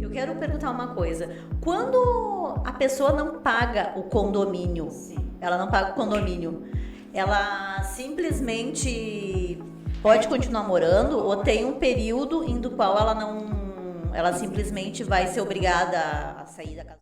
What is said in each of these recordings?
Eu quero perguntar uma coisa. Quando a pessoa não paga o condomínio, ela não paga o condomínio, ela simplesmente pode continuar morando ou tem um período em do qual ela simplesmente vai ser obrigada a sair da casa?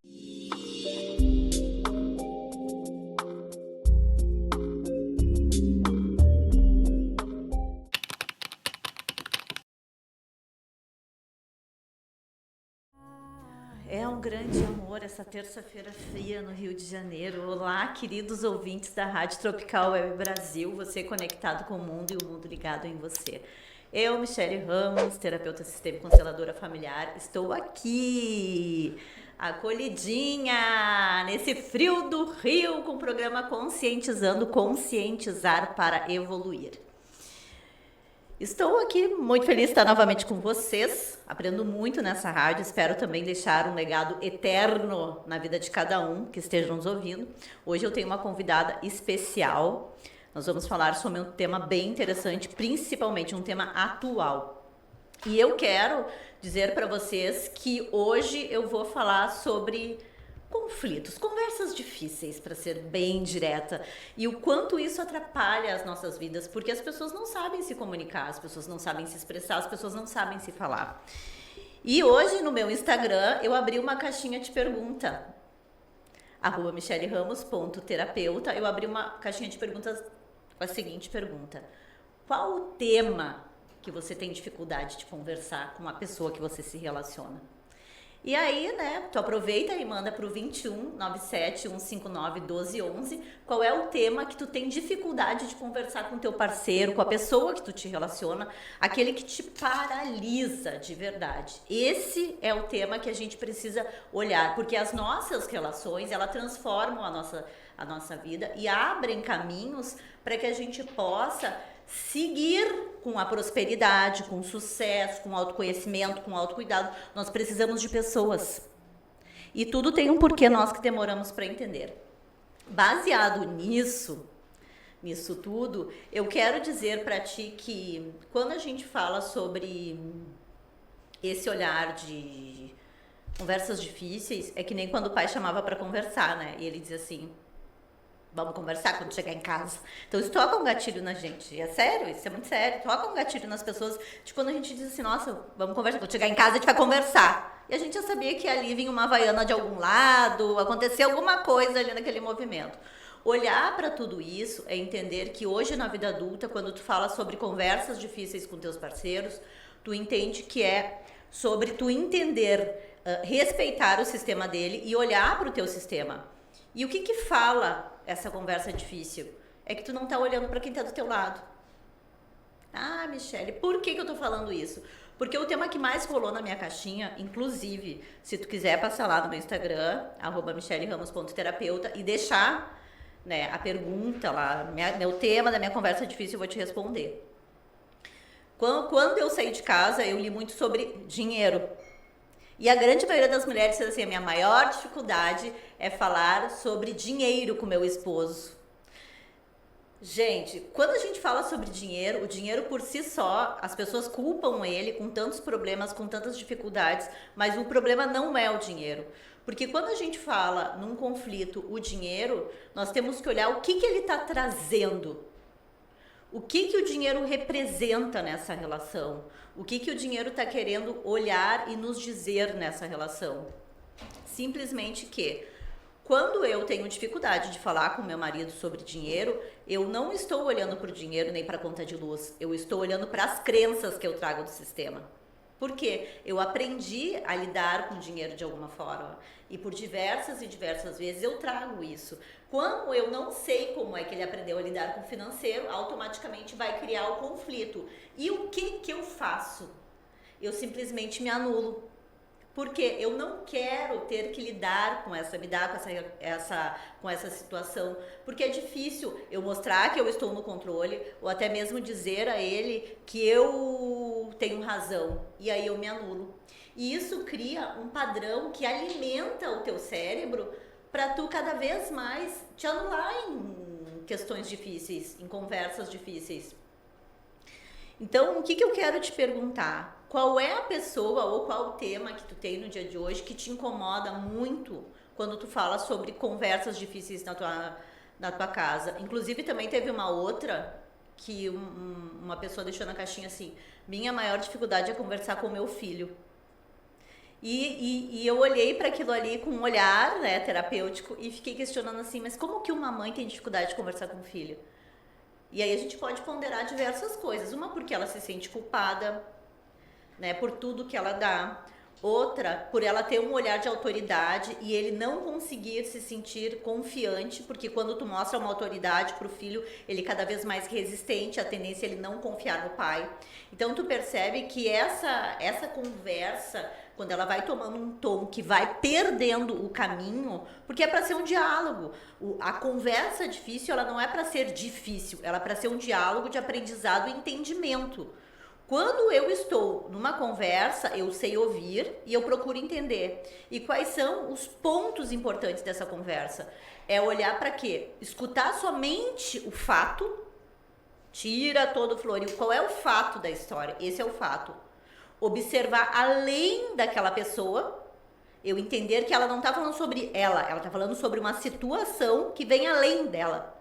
É um grande amor essa terça-feira fria no Rio de Janeiro. Olá, queridos ouvintes da Rádio Tropical Web Brasil, você conectado com o mundo e o mundo ligado em você. Eu, Michele Ramos, terapeuta sistêmica e consteladora familiar, estou aqui, acolhidinha, nesse frio do Rio, com o programa Conscientizando, Conscientizar para Evoluir. Estou aqui muito feliz de estar novamente com vocês, aprendo muito nessa rádio, espero também deixar um legado eterno na vida de cada um que esteja nos ouvindo. Hoje eu tenho uma convidada especial, nós vamos falar sobre um tema bem interessante, principalmente um tema atual. E eu quero dizer para vocês que hoje eu vou falar sobre conflitos, conversas difíceis, para ser bem direta, e o quanto isso atrapalha as nossas vidas, porque as pessoas não sabem se comunicar, as pessoas não sabem se expressar, as pessoas não sabem se falar. E hoje no meu Instagram eu abri uma caixinha de pergunta, @michelleramos.terapeuta, eu abri uma caixinha de perguntas com a seguinte pergunta: qual o tema que você tem dificuldade de conversar com a pessoa que você se relaciona? E aí, né, tu aproveita e manda pro 21 97 159 1211 qual é o tema que tu tem dificuldade de conversar com teu parceiro, com a pessoa que tu te relaciona, aquele que te paralisa de verdade. Esse é o tema que a gente precisa olhar, porque as nossas relações, elas transformam a nossa vida e abrem caminhos para que a gente possa seguir com a prosperidade, com o sucesso, com o autoconhecimento, com o autocuidado. Nós precisamos de pessoas. E tudo tem um porquê, nós que demoramos para entender. Baseado nisso tudo, eu quero dizer para ti que quando a gente fala sobre esse olhar de conversas difíceis, é que nem quando o pai chamava para conversar, né? E ele dizia assim: vamos conversar quando chegar em casa. Então isso toca um gatilho na gente. E é sério, isso é muito sério. Toca um gatilho nas pessoas de quando a gente diz assim: nossa, vamos conversar. Quando chegar em casa a gente vai conversar. E a gente já sabia que ali vinha uma havaiana de algum lado, aconteceu alguma coisa ali naquele movimento. Olhar para tudo isso é entender que hoje na vida adulta, quando tu fala sobre conversas difíceis com teus parceiros, tu entende que é sobre tu entender, respeitar o sistema dele e olhar para o teu sistema. E o que fala essa conversa difícil? É que tu não tá olhando para quem tá do teu lado. Ah, Michele, por que eu tô falando isso? Porque o tema que mais rolou na minha caixinha, inclusive, se tu quiser passar lá no meu Instagram, @michelleramos.terapeuta, e deixar, né, a pergunta lá, meu tema da minha conversa difícil, eu vou te responder. Quando eu saí de casa, eu li muito sobre dinheiro. E a grande maioria das mulheres diz assim: a minha maior dificuldade é falar sobre dinheiro com meu esposo. Gente, quando a gente fala sobre dinheiro, o dinheiro por si só, as pessoas culpam ele com tantos problemas, com tantas dificuldades, mas o problema não é o dinheiro. Porque quando a gente fala num conflito o dinheiro, nós temos que olhar o que ele está trazendo. O que o dinheiro representa nessa relação? O que o dinheiro está querendo olhar e nos dizer nessa relação? Simplesmente que, quando eu tenho dificuldade de falar com meu marido sobre dinheiro, eu não estou olhando para o dinheiro nem para a conta de luz. Eu estou olhando para as crenças que eu trago do sistema. Por quê? Eu aprendi a lidar com o dinheiro de alguma forma. E por diversas e diversas vezes eu trago isso. Quando eu não sei como é que ele aprendeu a lidar com o financeiro, automaticamente vai criar o conflito. E o que eu faço? Eu simplesmente me anulo. Porque eu não quero ter que lidar com com essa situação. Porque é difícil eu mostrar que eu estou no controle, ou até mesmo dizer a ele que eu tenho razão. E aí eu me anulo. E isso cria um padrão que alimenta o teu cérebro para tu cada vez mais te anular em questões difíceis, em conversas difíceis. Então, o que eu quero te perguntar? qual é a pessoa ou qual o tema que tu tem no dia de hoje que te incomoda muito quando tu fala sobre conversas difíceis na tua casa. Inclusive também teve uma outra que uma pessoa deixou na caixinha assim: minha maior dificuldade é conversar com o meu filho. E eu olhei para aquilo ali com um olhar, né, terapêutico, e fiquei questionando assim, mas como que uma mãe tem dificuldade de conversar com o filho? E aí a gente pode ponderar diversas coisas. Uma, porque ela se sente culpada, né, por tudo que ela dá. Outra, por ela ter um olhar de autoridade e ele não conseguir se sentir confiante, porque quando tu mostra uma autoridade pro filho, ele cada vez mais resistente, a tendência é ele não confiar no pai. Então tu percebe que essa conversa, quando ela vai tomando um tom que vai perdendo o caminho, porque é para ser um diálogo. A conversa difícil, ela não é para ser difícil, ela é para ser um diálogo de aprendizado e entendimento. Quando eu estou numa conversa, eu sei ouvir e eu procuro entender. E quais são os pontos importantes dessa conversa? É olhar para quê? Escutar somente o fato, tira todo o florio. Qual é o fato da história? Esse é o fato. Observar além daquela pessoa, eu entender que ela não está falando sobre ela está falando sobre uma situação que vem além dela.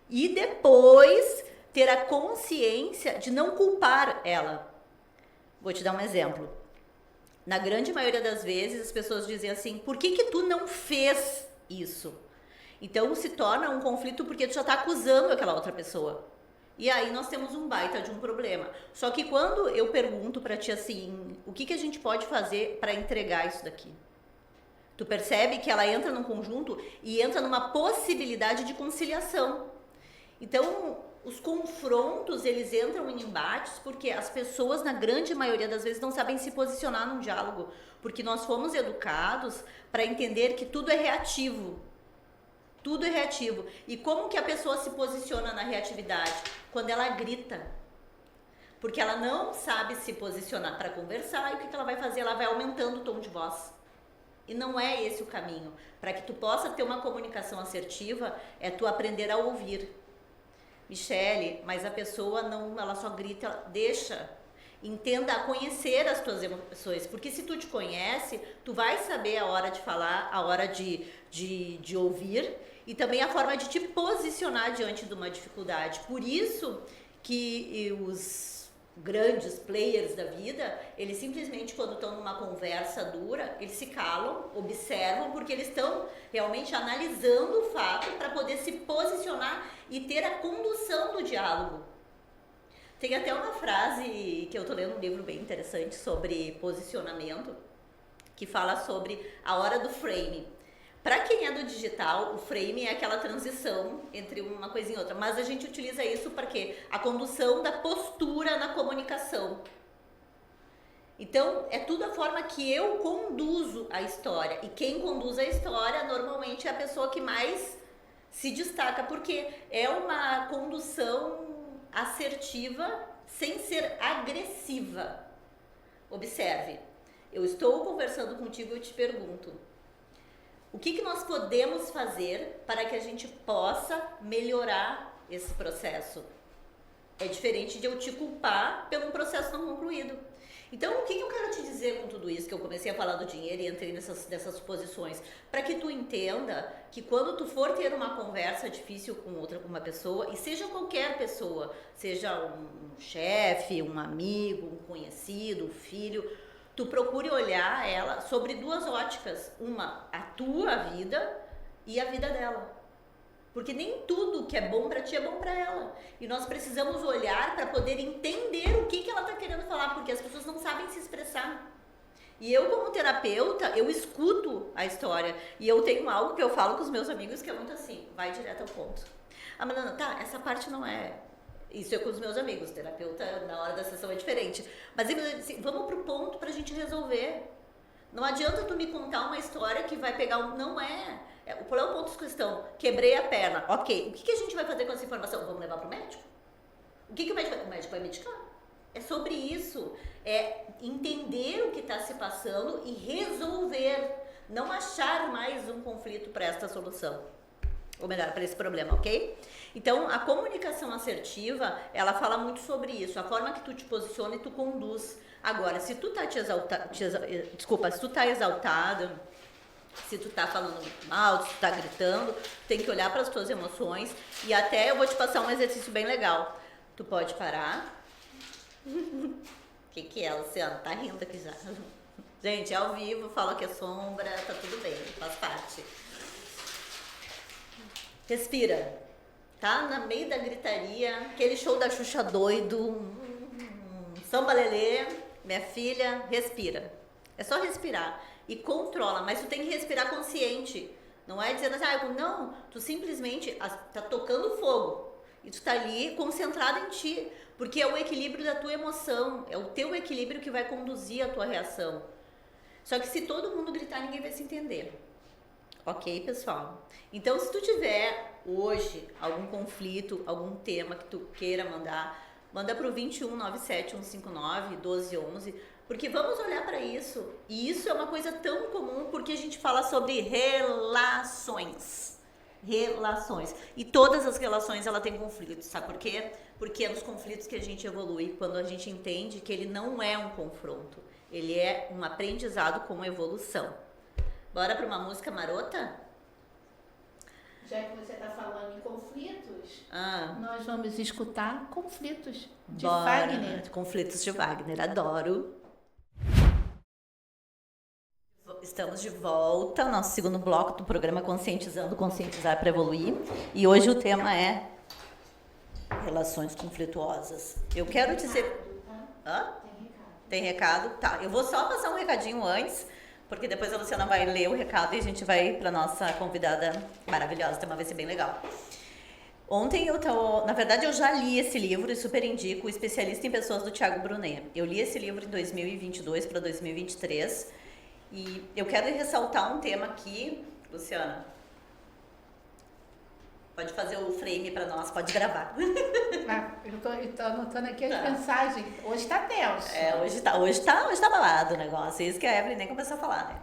E depois ter a consciência de não culpar ela. Vou te dar um exemplo. Na grande maioria das vezes, as pessoas dizem assim: por que tu não fez isso? Então se torna um conflito porque tu já está acusando aquela outra pessoa. E aí nós temos um baita de um problema. Só que quando eu pergunto para ti assim, o que a gente pode fazer para entregar isso daqui? Tu percebe que ela entra num conjunto e entra numa possibilidade de conciliação. Então, os confrontos, eles entram em embates porque as pessoas, na grande maioria das vezes, não sabem se posicionar num diálogo. Porque nós fomos educados para entender que tudo é reativo. Tudo é reativo. E como que a pessoa se posiciona na reatividade? Quando ela grita. Porque ela não sabe se posicionar para conversar, e o que ela vai fazer? Ela vai aumentando o tom de voz. E não é esse o caminho. Para que tu possa ter uma comunicação assertiva, é tu aprender a ouvir. Michele, mas a pessoa não, ela só grita, ela deixa, entenda, conhecer as tuas emoções, porque se tu te conhece, tu vai saber a hora de falar, a hora de ouvir e também a forma de te posicionar diante de uma dificuldade. Por isso que os grandes players da vida, eles simplesmente, quando estão numa conversa dura, eles se calam, observam, porque eles estão realmente analisando o fato para poder se posicionar e ter a condução do diálogo. Tem até uma frase que eu tô lendo um livro bem interessante sobre posicionamento, que fala sobre a hora do frame. Para quem é do digital, o frame é aquela transição entre uma coisa e outra, mas a gente utiliza isso para quê? A condução da postura na comunicação. Então, é tudo a forma que eu conduzo a história. E quem conduz a história, normalmente, é a pessoa que mais se destaca, porque é uma condução assertiva sem ser agressiva. Observe, eu estou conversando contigo e eu te pergunto: o que nós podemos fazer para que a gente possa melhorar esse processo? É diferente de eu te culpar pelo processo não concluído. Então, o que eu quero te dizer com tudo isso, que eu comecei a falar do dinheiro e entrei nessas suposições? Para que tu entenda que quando tu for ter uma conversa difícil com uma pessoa, e seja qualquer pessoa, seja um chefe, um amigo, um conhecido, um filho, tu procure olhar ela sobre duas óticas. Uma, a tua vida e a vida dela. Porque nem tudo que é bom pra ti é bom pra ela. E nós precisamos olhar para poder entender o que ela tá querendo falar, porque as pessoas não sabem se expressar. E eu, como terapeuta, eu escuto a história. E eu tenho algo que eu falo com os meus amigos que é muito assim, vai direto ao ponto. Ah, mas não, tá, essa parte não é... Isso é com os meus amigos, terapeuta na hora da sessão é diferente. Mas assim, vamos pro ponto pra gente resolver. Não adianta tu me contar uma história que vai pegar um... Não é... Qual é o ponto de questão? Quebrei a perna. Ok, o que a gente vai fazer com essa informação? Vamos levar pro médico? O que o médico vai... O médico vai medicar. É sobre isso. É entender o que está se passando e resolver. Não achar mais um conflito para esta solução. ou melhor, para esse problema, ok? Então, a comunicação assertiva, ela fala muito sobre isso, a forma que tu te posiciona e tu conduz. Agora, se tu tá se tu tá exaltado, se tu tá falando mal, se tu tá gritando, tem que olhar para as tuas emoções e até eu vou te passar um exercício bem legal. Tu pode parar. O que é, Luciana? Tá rindo aqui já. Gente, é ao vivo, fala que é sombra, tá tudo bem, faz parte. Respira. Tá no meio da gritaria, aquele show da Xuxa doido, samba lelê, minha filha, respira. É só respirar. E controla, mas tu tem que respirar consciente. Não é dizendo assim, não, tu simplesmente tá tocando fogo. E tu tá ali concentrado em ti. Porque é o equilíbrio da tua emoção. É o teu equilíbrio que vai conduzir a tua reação. Só que se todo mundo gritar, ninguém vai se entender. Ok, pessoal? Então, se tu tiver hoje algum conflito, algum tema que tu queira mandar, manda pro 21 97 159 1211. Porque vamos olhar para isso. E isso é uma coisa tão comum porque a gente fala sobre relações. Relações. E todas as relações ela tem conflitos, sabe por quê? Porque é nos conflitos que a gente evolui, quando a gente entende que ele não é um confronto. Ele é um aprendizado com evolução. Bora para uma música marota? Já que você está falando em conflitos, nós vamos escutar Conflitos de Wagner. Conflitos de Wagner, adoro. Estamos de volta, nosso segundo bloco do programa Conscientizando, Conscientizar para Evoluir. E hoje o tema é relações conflituosas. Eu quero dizer... Tem recado? Tá, eu vou só passar um recadinho antes, porque depois a Luciana vai ler o recado e a gente vai para nossa convidada maravilhosa, então vai ser bem legal. Ontem na verdade eu já li esse livro e super indico, O Especialista em Pessoas, do Thiago Brunet. Eu li esse livro em 2022 para 2023 e eu quero ressaltar um tema aqui, Luciana. Pode fazer o frame para nós, pode gravar. Eu tô anotando aqui as mensagens. Hoje tá tenso. Hoje tá balado o negócio. Isso que a Evelyn nem começou a falar, né?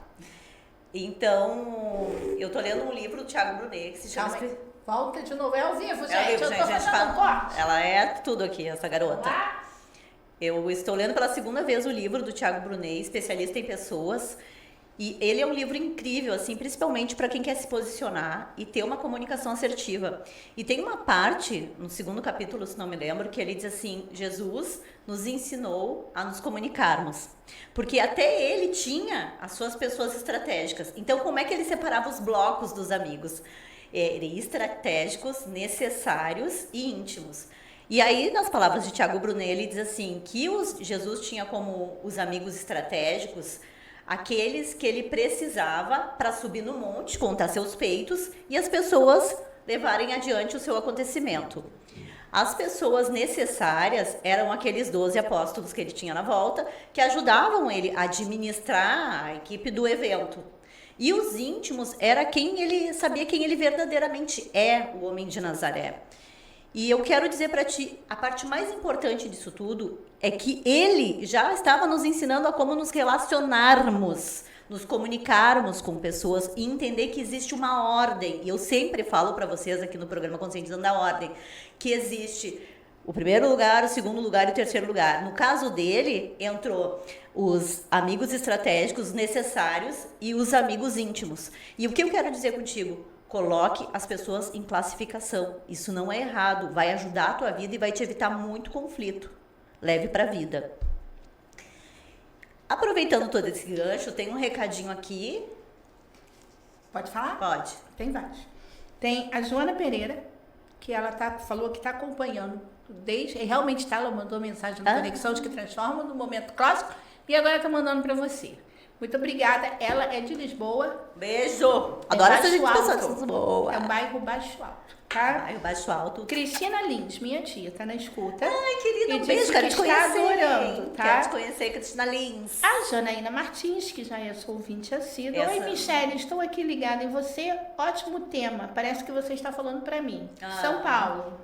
Então, eu tô lendo um livro do Thiago Brunet que se chama... Volta de novo, é ao vivo, gente. Eu tô fazendo um corte. Ela é tudo aqui, essa garota. Eu estou lendo pela segunda vez o livro do Thiago Brunet, Especialista em Pessoas. E ele é um livro incrível, assim, principalmente para quem quer se posicionar e ter uma comunicação assertiva. E tem uma parte, no segundo capítulo, se não me lembro, que ele diz assim, Jesus nos ensinou a nos comunicarmos. Porque até ele tinha as suas pessoas estratégicas. Então, como é que ele separava os blocos dos amigos? Estratégicos, necessários e íntimos. E aí, nas palavras de Thiago Brunet, ele diz assim, que Jesus tinha como os amigos estratégicos aqueles que ele precisava para subir no monte, contar seus feitos e as pessoas levarem adiante o seu acontecimento. As pessoas necessárias eram aqueles 12 apóstolos que ele tinha na volta, que ajudavam ele a administrar a equipe do evento. E os íntimos era quem ele sabia quem ele verdadeiramente é, o homem de Nazaré. E eu quero dizer para ti, a parte mais importante disso tudo é que ele já estava nos ensinando a como nos relacionarmos, nos comunicarmos com pessoas e entender que existe uma ordem. E eu sempre falo para vocês aqui no programa Conscientizando a Ordem, que existe o primeiro lugar, o segundo lugar e o terceiro lugar. No caso dele, entrou os amigos estratégicos necessários e os amigos íntimos. E o que eu quero dizer contigo? Coloque as pessoas em classificação. Isso não é errado. Vai ajudar a tua vida e vai te evitar muito conflito. Leve para a vida. Aproveitando todo esse gancho, tem um recadinho aqui. Pode falar? Pode. Tem vários. Tem a Joana Pereira, que ela falou que está acompanhando realmente ela mandou mensagem na Conexão de que transforma no momento clássico e agora está mandando para você. Muito obrigada. Ela é de Lisboa. Beijo. Adoro essa gente pessoa de Lisboa. É o bairro Baixo Alto, tá? Bairro Baixo Alto. Cristina Lins, minha tia, tá na escuta. Ai, querida, um beijo. Quero te conhecer. Adorando, tá? Quero te conhecer, Cristina Lins. A Janaína Martins, que já é sua ouvinte assídua. Oi, Michele, estou aqui ligada em você. Ótimo tema. Parece que você está falando para mim. São Paulo.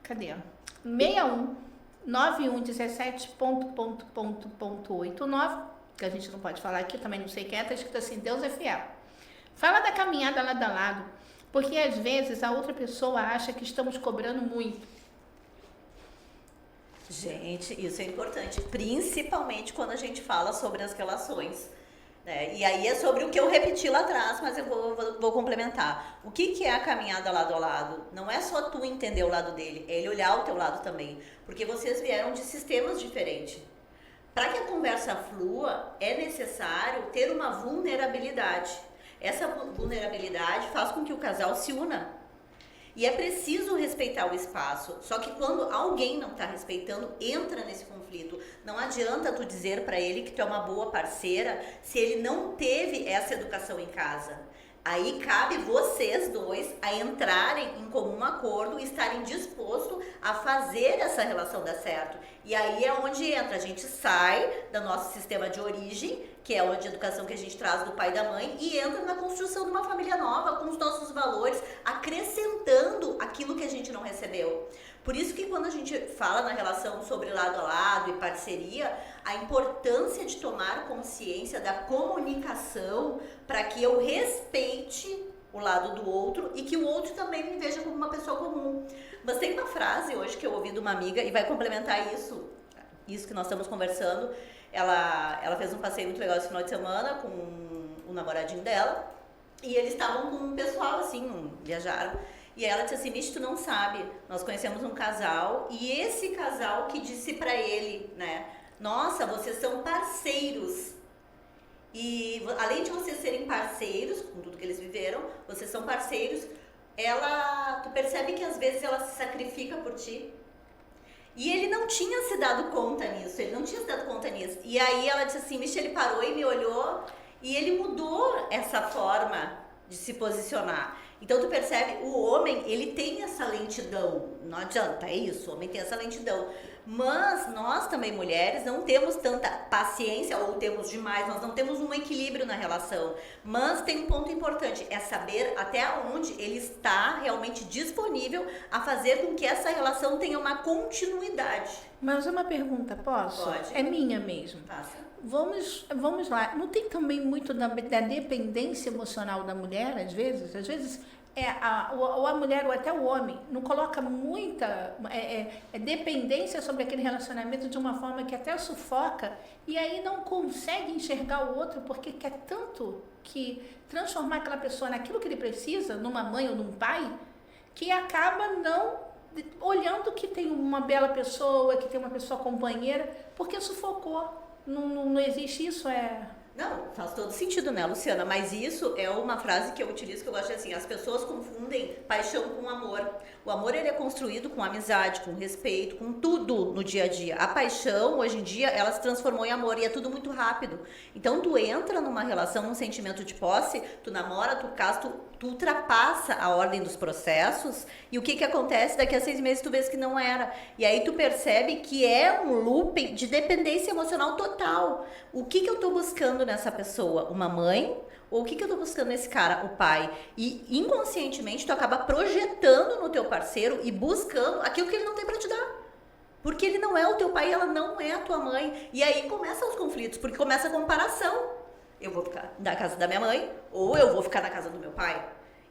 Cadê? 61 9117.89, que a gente não pode falar aqui, também não sei quem é, tá escrito assim, Deus é fiel. Fala da caminhada lado a lado, porque às vezes a outra pessoa acha que estamos cobrando muito. Gente, isso é importante, principalmente quando a gente fala sobre as relações. Né? E aí é sobre o que eu repeti lá atrás, mas eu vou complementar. O que é a caminhada lado a lado? Não é só tu entender o lado dele, é ele olhar o teu lado também. Porque vocês vieram de sistemas diferentes. Para que a conversa flua, é necessário ter uma vulnerabilidade. Essa vulnerabilidade faz com que o casal se una. E é preciso respeitar o espaço. Só que quando alguém não está respeitando, entra nesse conflito. Não adianta tu dizer para ele que tu é uma boa parceira se ele não teve essa educação em casa. Aí cabe vocês dois a entrarem em comum acordo e estarem dispostos a fazer essa relação dar certo. E aí é onde entra, a gente sai do nosso sistema de origem, que é onde a educação que a gente traz do pai e da mãe, e entra na construção de uma família nova, com os nossos valores, acrescentando aquilo que a gente não recebeu. Por isso que quando a gente fala na relação sobre lado a lado e parceria, a importância de tomar consciência da comunicação para que eu respeite o lado do outro e que o outro também me veja como uma pessoa comum. Mas tem uma frase hoje que eu ouvi de uma amiga e vai complementar isso que nós estamos conversando. Ela fez um passeio muito legal esse final de semana com o namoradinho dela e eles estavam com um pessoal assim, viajaram. E ela disse assim, Michi, tu não sabe, nós conhecemos um casal e esse casal que disse pra ele, né, nossa, vocês são parceiros. E além de vocês serem parceiros, com tudo que eles viveram, vocês são parceiros, tu percebe que às vezes ela se sacrifica por ti. E ele não tinha se dado conta nisso, E aí ela disse assim, Michi, ele parou e me olhou e ele mudou essa forma de se posicionar. Então tu percebe, o homem, ele tem essa lentidão, não adianta, é isso, o homem tem essa lentidão. Mas nós também, mulheres, não temos tanta paciência, ou temos demais, nós não temos um equilíbrio na relação. Mas tem um ponto importante, é saber até onde ele está realmente disponível a fazer com que essa relação tenha uma continuidade. Mas uma pergunta, posso? Pode. É minha mesmo. Passa. Vamos lá. Não tem também muito da dependência emocional da mulher, às vezes? Às vezes ou a mulher ou até o homem não coloca muita dependência sobre aquele relacionamento de uma forma que até sufoca e aí não consegue enxergar o outro porque quer tanto que transformar aquela pessoa naquilo que ele precisa, numa mãe ou num pai, que acaba não olhando que tem uma bela pessoa, que tem uma pessoa companheira, porque sufocou. Não existe isso, Não, faz todo sentido, né, Luciana? Mas isso é uma frase que eu utilizo, que eu gosto de assim, as pessoas confundem paixão com amor. O amor, ele é construído com amizade, com respeito, com tudo no dia a dia. A paixão, hoje em dia, ela se transformou em amor e é tudo muito rápido. Então, tu entra numa relação, num sentimento de posse, tu namora, tu casa, tu ultrapassa a ordem dos processos e o que acontece? Daqui a 6 meses tu vês que não era. E aí tu percebe que é um looping de dependência emocional total. O que eu tô buscando nessa pessoa? Uma mãe? Ou o que eu tô buscando nesse cara? O pai. E inconscientemente tu acaba projetando no teu parceiro e buscando aquilo que ele não tem pra te dar. Porque ele não é o teu pai e ela não é a tua mãe. E aí começam os conflitos, porque começa a comparação. Eu vou ficar na casa da minha mãe ou eu vou ficar na casa do meu pai.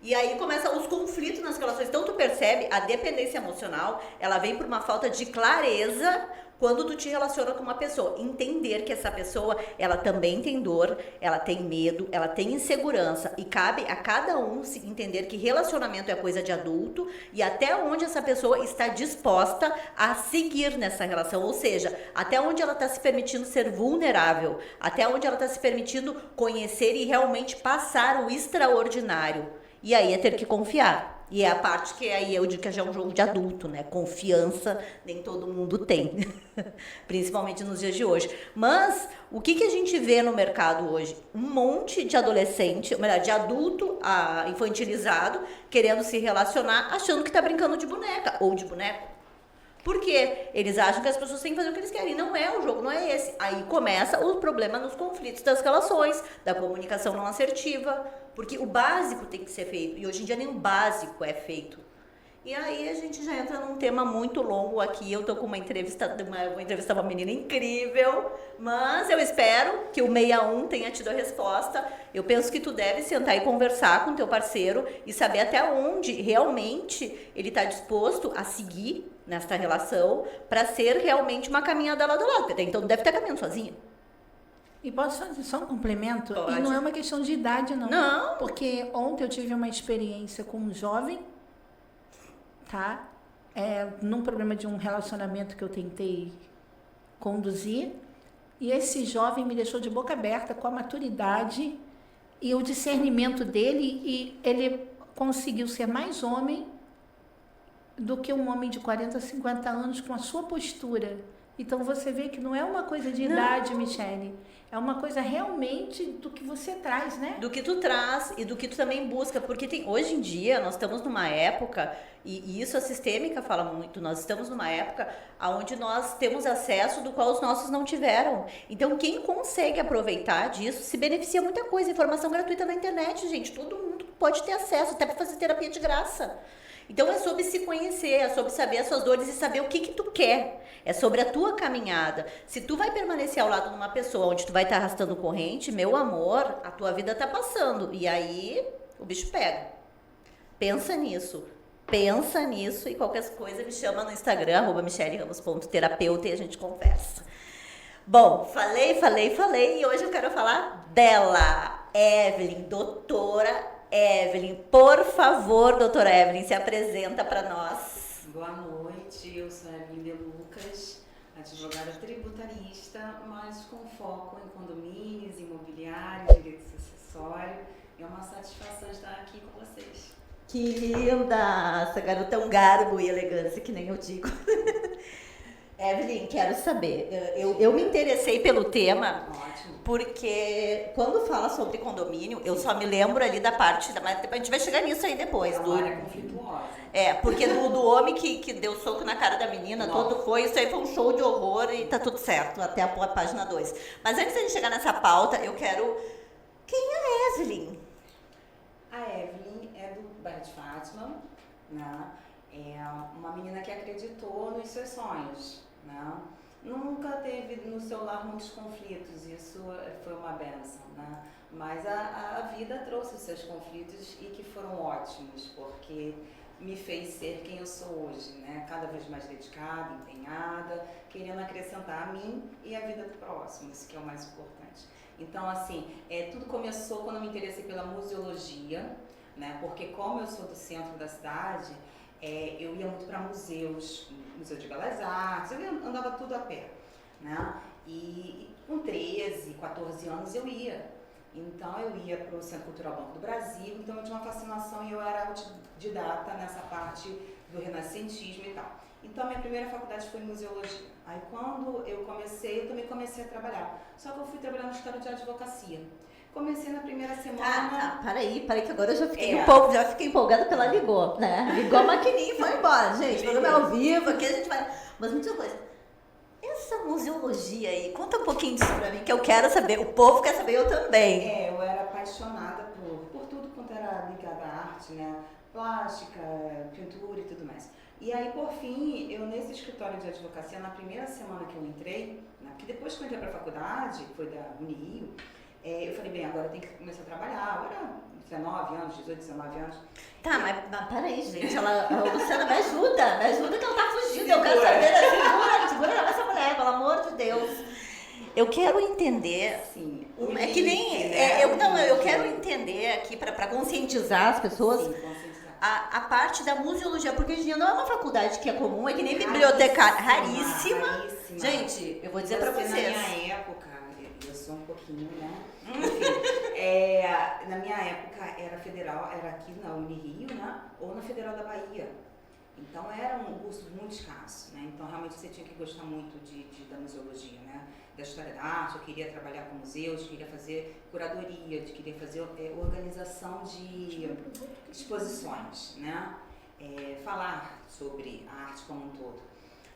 E aí começam os conflitos nas relações. Então tu percebe, a dependência emocional, ela vem por uma falta de clareza quando tu te relaciona com uma pessoa. Entender que essa pessoa, ela também tem dor, ela tem medo, ela tem insegurança. E cabe a cada um se entender que relacionamento é coisa de adulto e até onde essa pessoa está disposta a seguir nessa relação. Ou seja, até onde ela está se permitindo ser vulnerável, até onde ela está se permitindo conhecer e realmente passar o extraordinário. E aí é ter que confiar. E é a parte que aí eu digo que já é um jogo de adulto, né? Confiança nem todo mundo tem, principalmente nos dias de hoje. Mas o que a gente vê no mercado hoje? Um monte de adolescente, ou melhor, de adulto infantilizado, querendo se relacionar, achando que tá brincando de boneca ou de boneco. Por quê? Eles acham que as pessoas têm que fazer o que eles querem. Não é o jogo, não é esse. Aí começa o problema nos conflitos das relações, da comunicação não assertiva, porque o básico tem que ser feito. E hoje em dia nem o básico é feito. E aí a gente já entra num tema muito longo aqui. Eu tô com uma entrevista, vou entrevistar uma menina incrível, mas eu espero que o 61 tenha tido a resposta. Eu penso que tu deve sentar e conversar com o teu parceiro e saber até onde realmente ele está disposto a seguir nesta relação para ser realmente uma caminhada lado a lado. Porque até então tu deve estar caminhando sozinha. E posso fazer só um complemento? Pode. E não é uma questão de idade, não. Não. Porque ontem eu tive uma experiência com um jovem, tá? Num problema de um relacionamento que eu tentei conduzir. E esse jovem me deixou de boca aberta com a maturidade e o discernimento dele. E ele conseguiu ser mais homem do que um homem de 40, 50 anos com a sua postura. Então você vê que não é uma coisa de idade, Michele. É uma coisa realmente do que você traz, né? Do que tu traz e do que tu também busca. Porque hoje em dia nós estamos numa época, e isso a sistêmica fala muito, nós estamos numa época onde nós temos acesso do qual os nossos não tiveram. Então quem consegue aproveitar disso se beneficia muita coisa. Informação gratuita na internet, gente. Todo mundo pode ter acesso, até para fazer terapia de graça. Então é sobre se conhecer, é sobre saber as suas dores e saber o que tu quer. É sobre a tua caminhada. Se tu vai permanecer ao lado de uma pessoa onde tu vai estar arrastando corrente, meu amor, a tua vida tá passando. E aí o bicho pega. Pensa nisso e qualquer coisa me chama no Instagram, @michelleramos.terapeuta e a gente conversa. Bom, falei e hoje eu quero falar dela, Evelyn, doutora Evelyn. Por favor, doutora Evelyn, se apresenta para nós. Boa noite, eu sou a Evelyn De Lucas, advogada tributarista, mas com foco em condomínios, imobiliários, direito sucessório. É uma satisfação estar aqui com vocês. Que linda! Essa garota é um garbo e elegância, que nem eu digo. Evelyn, quero saber, eu me interessei pelo tema. Ótimo. Porque quando fala sobre condomínio, eu só me lembro ali da parte, mas a gente vai chegar nisso aí depois. É uma área conflituosa. Porque do homem que deu soco na cara da menina, isso aí foi um show de horror e tá tudo certo, até a página 2. Mas antes de a gente chegar nessa pauta, eu quero... Quem é a Evelyn? A Evelyn é do bairro de Fátima, né? É uma menina que acreditou nos seus sonhos, né? Nunca teve no seu lar muitos conflitos, isso foi uma bênção, né? Mas a vida trouxe os seus conflitos e que foram ótimos, porque me fez ser quem eu sou hoje, né? Cada vez mais dedicada, empenhada, querendo acrescentar a mim e a vida do próximo, isso que é o mais importante. Então, assim, tudo começou quando eu me interessei pela museologia, né? Porque como eu sou do centro da cidade, eu ia muito para museus, Museu de Belas Artes, eu andava tudo a pé, né? E com 13, 14 anos eu ia. Então eu ia para o Centro Cultural Banco do Brasil, então eu tinha uma fascinação e eu era autodidata nessa parte do renascentismo e tal. Então a minha primeira faculdade foi em museologia. Aí quando eu também comecei a trabalhar. Só que eu fui trabalhar no escritório de advocacia. Comecei na primeira semana... Peraí, que agora eu já fiquei empolgada pela ligou, né? Ligou a maquininha e foi embora, gente. Programa é ao vivo, aqui a gente vai... Mas me diz uma coisa, essa museologia aí, conta um pouquinho disso pra mim, que eu quero saber, o povo quer saber, eu também. Eu era apaixonada por tudo quanto era ligado à arte, né? Plástica, pintura e tudo mais. E aí, por fim, eu nesse escritório de advocacia, na primeira semana que eu entrei, né? Porque depois que eu entrei pra faculdade, que foi da Unirio, eu falei, bem, agora eu tenho que começar a trabalhar. Eu era 19 anos, 18, 19 anos. Tá, mas peraí, gente. A Luciana me ajuda que ela tá fugindo. Eu quero saber, segura essa mulher, pelo amor de Deus. Eu quero entender. Sim. É que nem. Eu quero entender aqui, pra conscientizar as pessoas. Sim, conscientizar. A parte da museologia, porque hoje em dia não é uma faculdade que é comum, é que nem bibliotecária. Raríssima. Gente, eu vou dizer pra vocês. Na minha época, eu sou um pouquinho, né? Enfim, na minha época era federal, era aqui na Unirio, né? Ou na Federal da Bahia. Então era um curso muito escasso, né? Então realmente você tinha que gostar muito da museologia, né? Da história da arte. Eu queria trabalhar com museus, queria fazer curadoria, queria fazer organização de exposições, né? Falar sobre a arte como um todo.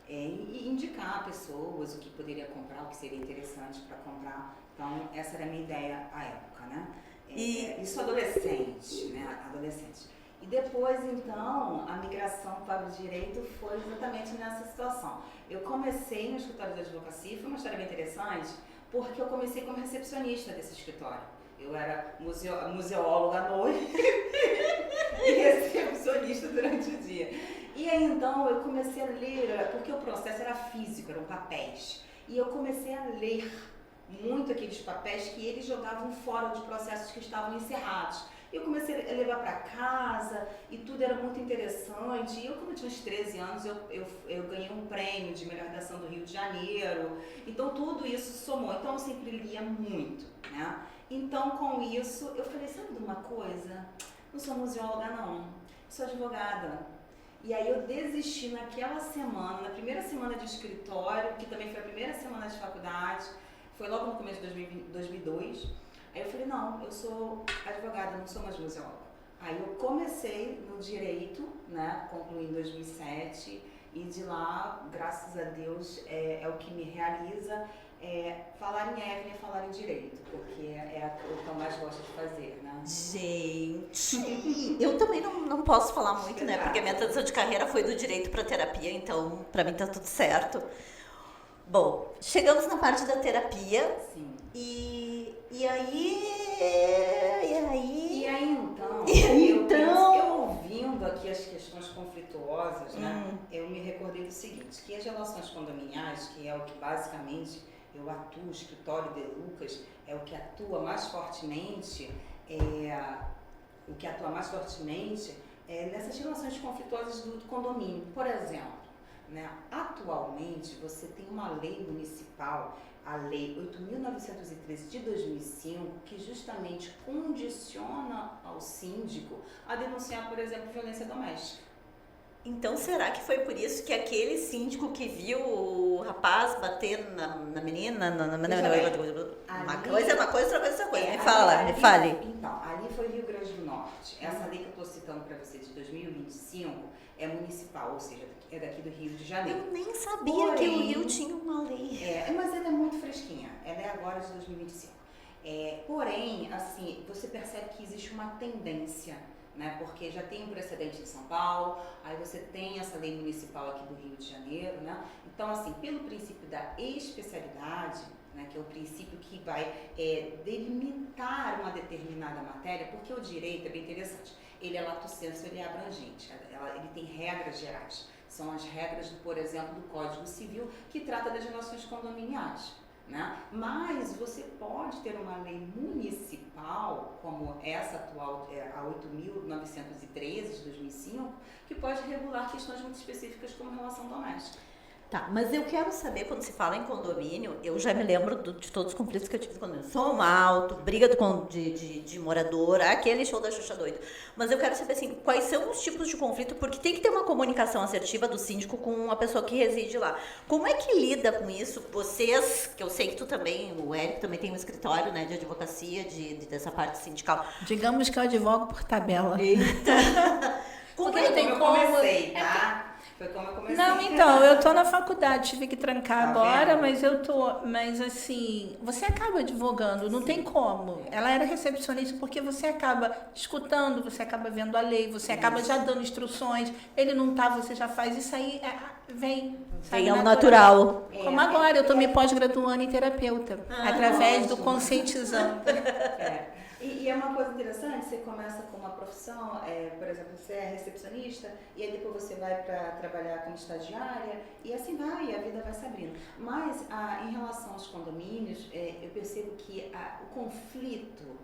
E indicar a pessoas o que poderia comprar, o que seria interessante para comprar. Então, essa era a minha ideia à época, né? Isso adolescente, né? Adolescente. E depois, então, a migração para o direito foi exatamente nessa situação. Eu comecei no escritório de advocacia, foi uma história bem interessante, porque eu comecei como recepcionista desse escritório. Eu era museóloga à noite e recepcionista durante o dia. E aí, então, eu comecei a ler, porque o processo era físico, eram papéis. E eu comecei a ler muito aqueles papéis que eles jogavam fora de processos que estavam encerrados. Eu comecei a levar para casa e tudo era muito interessante. E eu, quando eu tinha uns 13 anos, eu ganhei um prêmio de melhor redação do Rio de Janeiro. Então, tudo isso somou. Então, eu sempre lia muito, né? Então, com isso, eu falei, sabe de uma coisa? Não sou museóloga, não. Sou advogada. E aí, eu desisti naquela semana, na primeira semana de escritório, que também foi a primeira semana de faculdade. Foi logo no começo de 2002. Aí eu falei, não, eu sou advogada, não sou mais museóloga. Aí eu comecei no direito, né, concluí em 2007, e de lá, graças a Deus, é o que me realiza. Falar em Evelyn é falar em direito, porque é o que eu mais gosto de fazer, né? Gente, eu também não posso falar muito, né, porque a minha transição de carreira foi do direito para terapia, então pra mim tá tudo certo. Bom, chegamos na parte da terapia. Sim. E aí, então, eu ouvindo aqui as questões conflituosas, né, eu me recordei do seguinte, que as relações condominiais, que é o que basicamente eu atuo, o escritório de Lucas, é o que atua mais fortemente, nessas relações conflituosas do condomínio. Por exemplo, né, atualmente você tem uma lei municipal, a Lei 8.913 de 2005, que justamente condiciona ao síndico a denunciar, por exemplo, violência doméstica. então será que foi por isso que aquele síndico que viu o rapaz bater na menina, uma coisa é uma coisa, outra coisa é outra coisa. Me fale. Então, ali foi Rio Grande do Norte. Essa lei que eu estou citando para você de 2025 é municipal, ou seja, é daqui do Rio de Janeiro. Eu nem sabia que o Rio tinha uma lei. Mas ela é muito fresquinha, ela é agora de 2025. Porém, assim, você percebe que existe uma tendência, né? Porque já tem um precedente em São Paulo, aí você tem essa lei municipal aqui do Rio de Janeiro, né? Então, assim, pelo princípio da especialidade, né, que é o princípio que vai delimitar uma determinada matéria, porque o direito é bem interessante, ele é lato sensu, ele é abrangente, ele tem regras gerais. São as regras, por exemplo, do Código Civil, que trata das relações condominiais, né? Mas você pode ter uma lei municipal, como essa atual, a 8.913 de 2005, que pode regular questões muito específicas como relação doméstica. Tá, mas eu quero saber, quando se fala em condomínio, eu já me lembro de todos os conflitos que eu tive no condomínio. Som alto, briga de morador, aquele show da Xuxa doido. Mas eu quero saber, assim, quais são os tipos de conflito, porque tem que ter uma comunicação assertiva do síndico com a pessoa que reside lá. Como é que lida com isso? Vocês, que eu sei que tu também, o Érico também tem um escritório, né, de advocacia, dessa parte sindical. Digamos que eu advogo por tabela. Eita! Como eu comecei, tá? Foi como eu comecei. Não, então, eu tô na faculdade, tive que trancar Tá agora, vendo? mas assim, você acaba advogando, não tem como. Ela era recepcionista porque você acaba escutando, você acaba vendo a lei, você acaba já dando instruções, ele não tá, você já faz, isso aí vem. Vem ao natural. Como agora, eu tô me pós-graduando em terapeuta, através do conscientizando. E é uma coisa interessante, você começa com uma profissão, por exemplo, você é recepcionista, e aí depois você vai para trabalhar como estagiária, e assim vai, e a vida vai se abrindo. Mas em relação aos condomínios, eu percebo que o conflito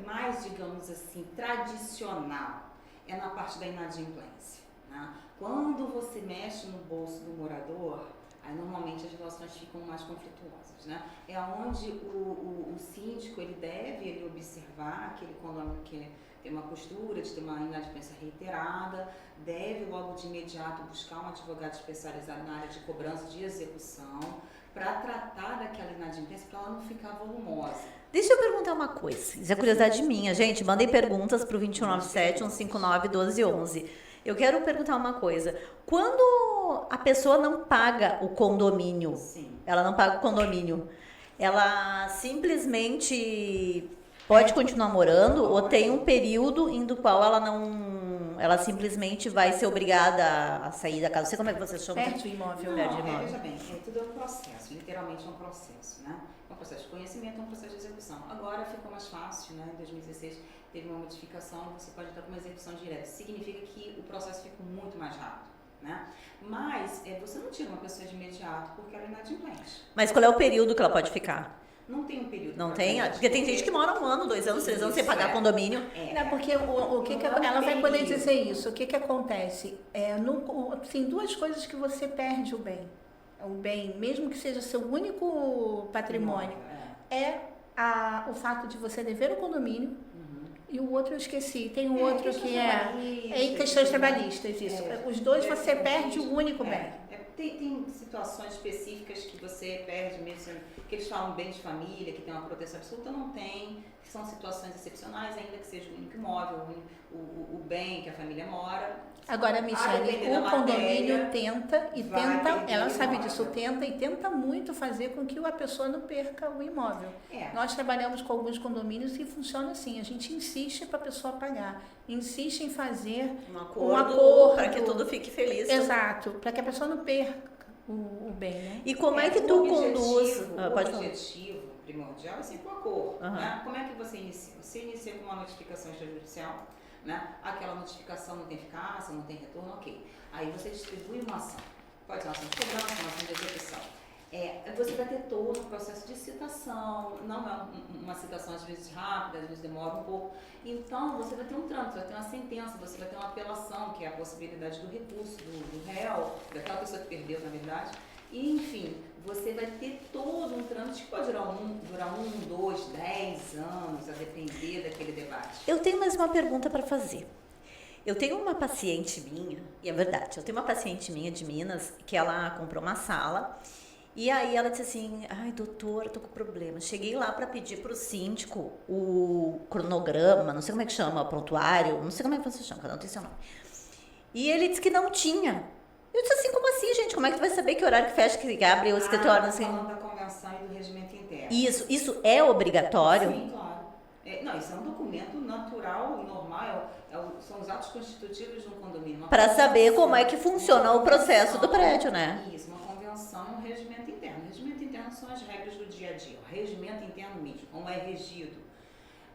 mais, digamos assim, tradicional é na parte da inadimplência, né? Quando você mexe no bolso do morador, aí normalmente as relações ficam mais conflituosas, né? É onde o síndico ele deve observar aquele condomínio que tem uma postura de ter uma inadimplência reiterada, deve logo de imediato buscar um advogado especializado na área de cobrança de execução para tratar daquela inadimplência para ela não ficar volumosa. Deixa eu perguntar uma coisa, isso é curiosidade minha, gente, mandem perguntas para o 2197-159-1211. Eu quero perguntar uma coisa. Quando a pessoa não paga o condomínio, Sim. ela não paga o condomínio, ela simplesmente Pode continuar morando ou tem um período em do qual ela simplesmente vai ser obrigada a sair da casa? Não sei como é que vocês chamam. Perde o imóvel. Perde o imóvel. Veja bem, tudo é um processo, literalmente é um processo, né? É um processo de conhecimento, é um processo de execução. Agora ficou mais fácil, né? Em 2016 teve uma modificação, você pode estar com uma execução direta. Significa que o processo fica muito mais rápido, né? Mas você não tira uma pessoa de imediato porque ela é inadimplente. Mas qual é o período que ela pode ficar? Não tem um período. Não tem? Porque tem gente que mora 1 ano, 2 anos, 3 anos sem pagar condomínio. Não, porque ela vai poder dizer isso. O que acontece? Tem 2 coisas que você perde o bem. O bem, mesmo que seja seu único patrimônio, o fato de você dever o condomínio. E o outro eu esqueci. Tem um outro que é em questões trabalhistas, isso. Os 2 você perde o único bem. Tem situações específicas que você perde mesmo, que eles falam bem de família, que tem uma proteção absoluta, não tem, que são situações excepcionais, ainda que seja o único imóvel, o bem que a família mora. Agora, Michele, o condomínio tenta, ela sabe disso, tenta muito fazer com que a pessoa não perca o imóvel. Nós trabalhamos com alguns condomínios e funciona assim, a gente insiste para a pessoa pagar, insiste em fazer um acordo para que tudo fique feliz. Exato, para que a pessoa não perca o bem, né? E como é que tu conduz? O objetivo primordial é sempre o acordo, né? Como é que você inicia? Você inicia com uma notificação extrajudicial, né? Aquela notificação não tem eficácia, não tem retorno, ok. Aí você distribui uma ação. Pode ser uma ação de cobrança, uma ação de execução. Você vai ter todo o processo de citação, não é uma citação às vezes rápida, às vezes demora um pouco. Então, você vai ter um trâmite, vai ter uma sentença, você vai ter uma apelação, que é a possibilidade do recurso do réu, daquela pessoa que perdeu, na verdade. E, enfim, você vai ter todo um trâmite que pode durar 1, 2, 10 anos, a depender daquele debate. Eu tenho mais uma pergunta para fazer. Eu tenho uma paciente minha, e é verdade, eu tenho uma paciente minha de Minas, que ela comprou uma sala, e aí ela disse assim, ai doutora, tô com problema. Cheguei lá para pedir pro síndico o cronograma, não sei como é que chama, o prontuário, não sei como é que você chama, cada um tem seu nome. E ele disse que não tinha. Eu disse assim, como assim, gente? Como é que tu vai saber que horário que fecha, que abre o escritório? Assim? Falando da convenção e do regimento interno. Isso é obrigatório? Sim, claro. Não, isso é um documento natural e normal, são os atos constitutivos de um condomínio. Para saber como é que funciona o processo do prédio, né? Isso, uma convenção e um regimento interno. O regimento interno são as regras do dia a dia, o regimento interno mesmo, como é regido.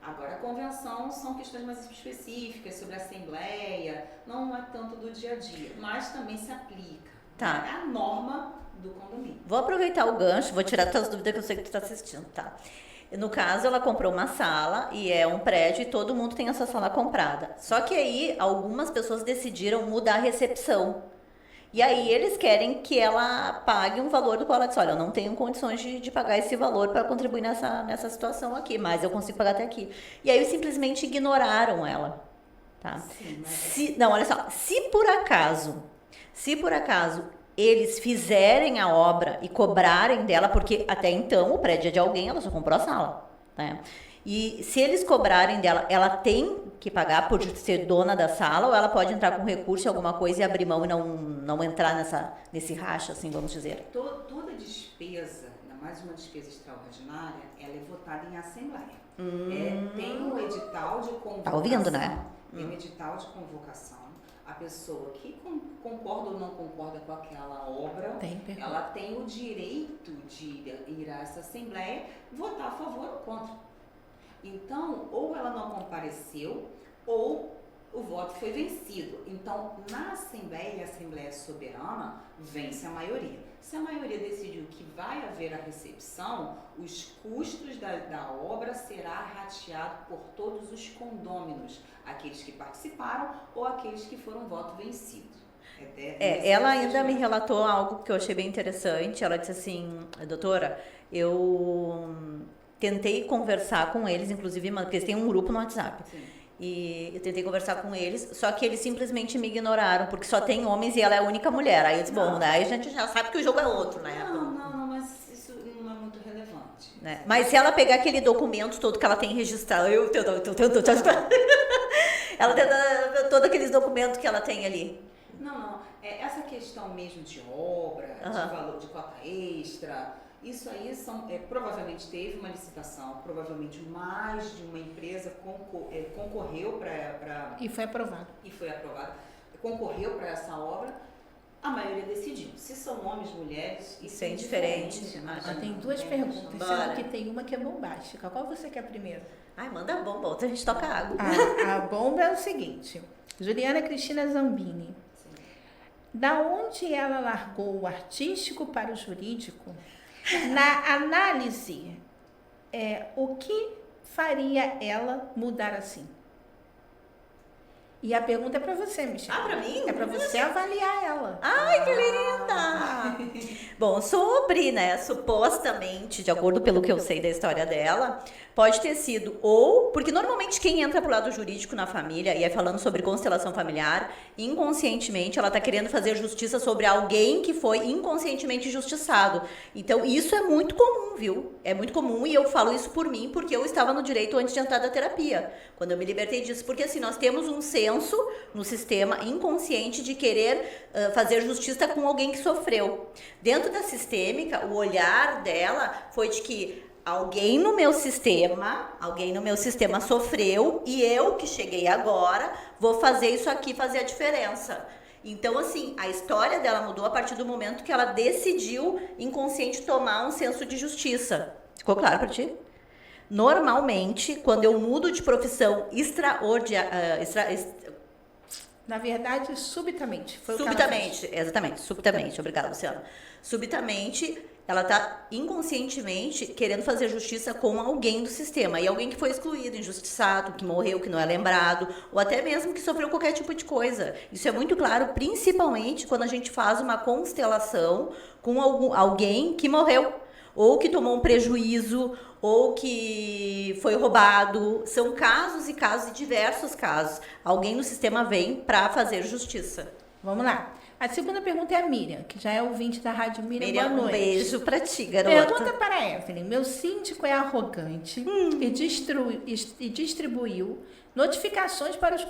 Agora, a convenção são questões mais específicas sobre a assembleia, não é tanto do dia a dia, mas também se aplica. Tá. É a norma do condomínio. Vou aproveitar o gancho, vou tirar tuas dúvidas que eu sei que tu está assistindo, tá? No caso, ela comprou uma sala e é um prédio e todo mundo tem a sua sala comprada. Só que aí, algumas pessoas decidiram mudar a recepção. E aí, eles querem que ela pague um valor do qual ela disse, olha, eu não tenho condições de pagar esse valor para contribuir nessa situação aqui, mas eu consigo pagar até aqui. E aí, simplesmente ignoraram ela, tá? Sim, mas... Não, olha só, se por acaso eles fizerem a obra e cobrarem dela, porque até então o prédio é de alguém, ela só comprou a sala, né? E se eles cobrarem dela, ela tem que pagar por ser dona da sala ou ela pode entrar com recurso em alguma coisa e abrir mão e não entrar nesse racha, assim, vamos dizer? Toda despesa, ainda mais uma despesa extraordinária, ela é votada em assembleia. Tem um edital de convocação. Tá ouvindo, né? Tem um edital de convocação. A pessoa que concorda ou não concorda com aquela obra, ela tem o direito de ir a essa assembleia, votar a favor ou contra. Então, ou ela não compareceu, ou o voto foi vencido. Então, na assembleia, a assembleia soberana, vence a maioria. Se a maioria decidiu que vai haver a recepção, os custos da obra será rateado por todos os condôminos, aqueles que participaram ou aqueles que foram voto vencido. Ela ainda me relatou algo que eu achei bem interessante. Ela disse assim, doutora, eu tentei conversar com eles, inclusive, porque eles têm um grupo no WhatsApp. Sim. E eu tentei conversar com eles, só que eles simplesmente me ignoraram, porque só tem homens e ela é a única mulher. Aí eu disse, bom, né? Aí a gente já sabe que o jogo é outro, né? Não, mas isso não é muito relevante. Né? Mas se ela pegar aquele documento todo que ela tem registrado, eu tento te ajudar. Ela tenta todos aqueles documentos que ela tem ali. Não. Essa questão mesmo de obra, de valor de cota extra, Isso aí provavelmente teve uma licitação, provavelmente mais de uma empresa concorreu para... E foi aprovado. Concorreu para essa obra, a maioria decidiu. Se são homens, mulheres... Isso é indiferente. Tem duas perguntas, sendo que tem uma que é bombástica. Qual você quer primeiro? Ai, manda a bomba, outra a gente toca água. A bomba é o seguinte. Juliana Cristina Zambini. Da onde ela largou o artístico para o jurídico? Na análise, o que faria ela mudar assim? E a pergunta é para você, Michelle. Pra mim? É para você avaliar ela. Ai, que linda! Bom, supostamente, de acordo pelo que eu sei da história dela, pode ter sido porque normalmente quem entra pro lado jurídico na família, e é falando sobre constelação familiar, inconscientemente ela tá querendo fazer justiça sobre alguém que foi inconscientemente injustiçado. Então, isso é muito comum, viu? É muito comum, e eu falo isso por mim, porque eu estava no direito antes de entrar da terapia, quando eu me libertei disso, porque assim, nós temos um senso no sistema inconsciente de querer fazer justiça com alguém que sofreu. Dentro da sistêmica, o olhar dela foi de que alguém no meu sistema sofreu e eu que cheguei agora vou fazer isso aqui, fazer a diferença. Então, assim, a história dela mudou a partir do momento que ela decidiu, inconsciente, tomar um senso de justiça. Ficou claro para ti? Normalmente, quando eu mudo de profissão Na verdade, subitamente. Subitamente. Obrigada, Luciana. Subitamente, ela está inconscientemente querendo fazer justiça com alguém do sistema. E alguém que foi excluído, injustiçado, que morreu, que não é lembrado, ou até mesmo que sofreu qualquer tipo de coisa. Isso é muito claro, principalmente quando a gente faz uma constelação com alguém que morreu, ou que tomou um prejuízo, ou que foi roubado. São casos e diversos casos. Alguém no sistema vem para fazer justiça. Vamos lá. A segunda pergunta é a Miriam, que já é ouvinte da Rádio Miriam. Miriam, boa noite. Um beijo pra ti, garota. Pergunta para a Evelyn. Meu síndico é arrogante e distribuiu notificações para os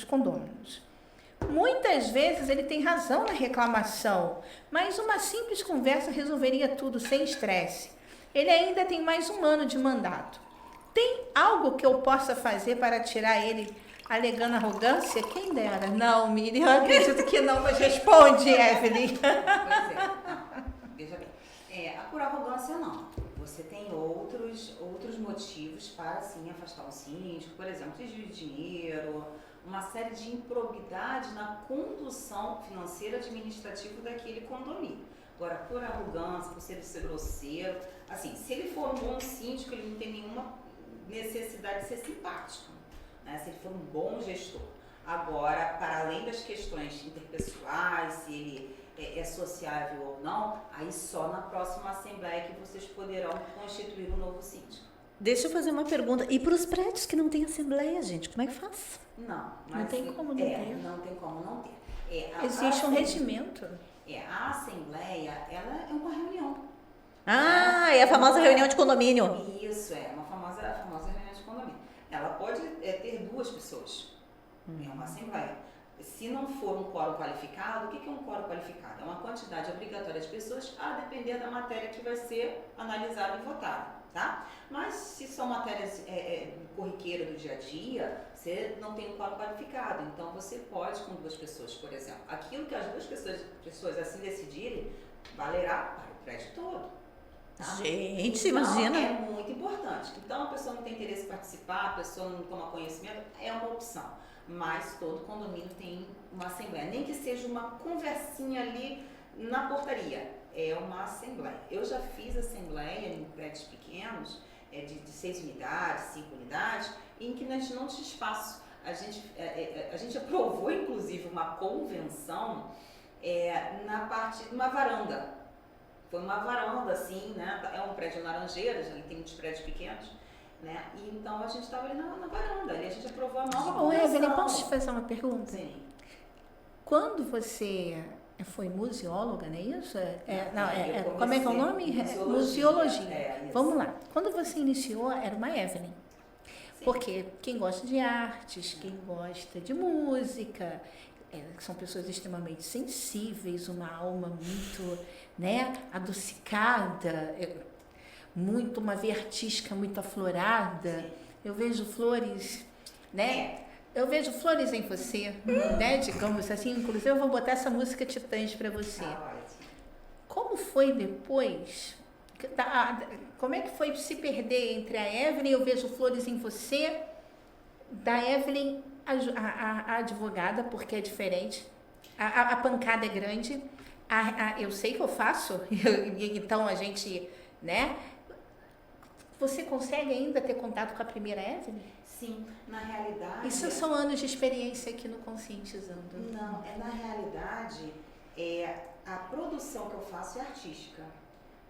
condôminos. Muitas vezes ele tem razão na reclamação, mas uma simples conversa resolveria tudo sem estresse. Ele ainda tem mais 1 ano de mandato. Tem algo que eu possa fazer para tirar ele alegando arrogância? Quem dera. Não, Miriam, eu acredito que não, mas responde, Evelyn. Pois é. Veja bem. Por arrogância, não. Você tem outros motivos para, sim, afastar o síndico, por exemplo, desvio de dinheiro, uma série de improbidade na condução financeira administrativa daquele condomínio. Agora, por arrogância, por ser grosseiro, assim, se ele for um bom síndico, ele não tem nenhuma necessidade de ser simpático, né? Se ele for um bom gestor. Agora, para além das questões interpessoais, se ele é sociável ou não, aí só na próxima assembleia que vocês poderão constituir um novo síndico. Deixa eu fazer uma pergunta. E para os prédios que não tem assembleia, gente, como é que faz? Não, mas não tem como não ter. Não tem como não ter. Existe um regimento. A assembleia, ela é uma reunião. É a famosa reunião de condomínio. Isso, uma famosa reunião de condomínio. Ela pode ter 2 pessoas. É uma assembleia. Se não for um quórum qualificado, o que é um quórum qualificado? É uma quantidade obrigatória de pessoas a depender da matéria que vai ser analisada e votada, tá? Mas se são matérias corriqueiras do dia a dia, você não tem um quórum qualificado. Então você pode, com 2 pessoas, por exemplo, aquilo que as 2 pessoas assim decidirem, valerá para o prédio todo. Tá? Gente, então, imagina. É muito importante. Então a pessoa não tem interesse em participar, a pessoa não toma conhecimento, é uma opção. Mas todo condomínio tem uma assembleia, nem que seja uma conversinha ali na portaria, é uma assembleia. Eu já fiz assembleia em prédios pequenos, de 6 unidades, 5 unidades, em que a gente não tinha espaço. A gente aprovou, inclusive, uma convenção na parte de uma varanda. Foi uma varanda, assim, né? É um prédio Laranjeiras, ali tem muitos prédios pequenos. Né? E então a gente estava ali na varanda, ali a gente aprovou a nova convenção. Evelyn, posso te fazer uma pergunta? Sim. Quando você foi museóloga, não é isso? Como é que é o nome? Museologia. Vamos lá. Quando você iniciou, era uma Evelyn. Sim. Porque quem gosta de artes, quem gosta de música, são pessoas extremamente sensíveis, uma alma muito, né, adocicada, uma veia artística muito aflorada. Eu vejo flores, né? Eu vejo flores em você, né? Digamos assim. Inclusive, eu vou botar essa música Titãs para você. Como foi depois? Como é que foi se perder entre a Evelyn, eu vejo flores em você, da Evelyn, a advogada, porque é diferente, a pancada é grande, eu sei que eu faço, então a gente, né? Você consegue ainda ter contato com a primeira Evelyn? Sim, na realidade... Isso são anos de experiência aqui no Conscientizando. Não, na realidade, a produção que eu faço é artística.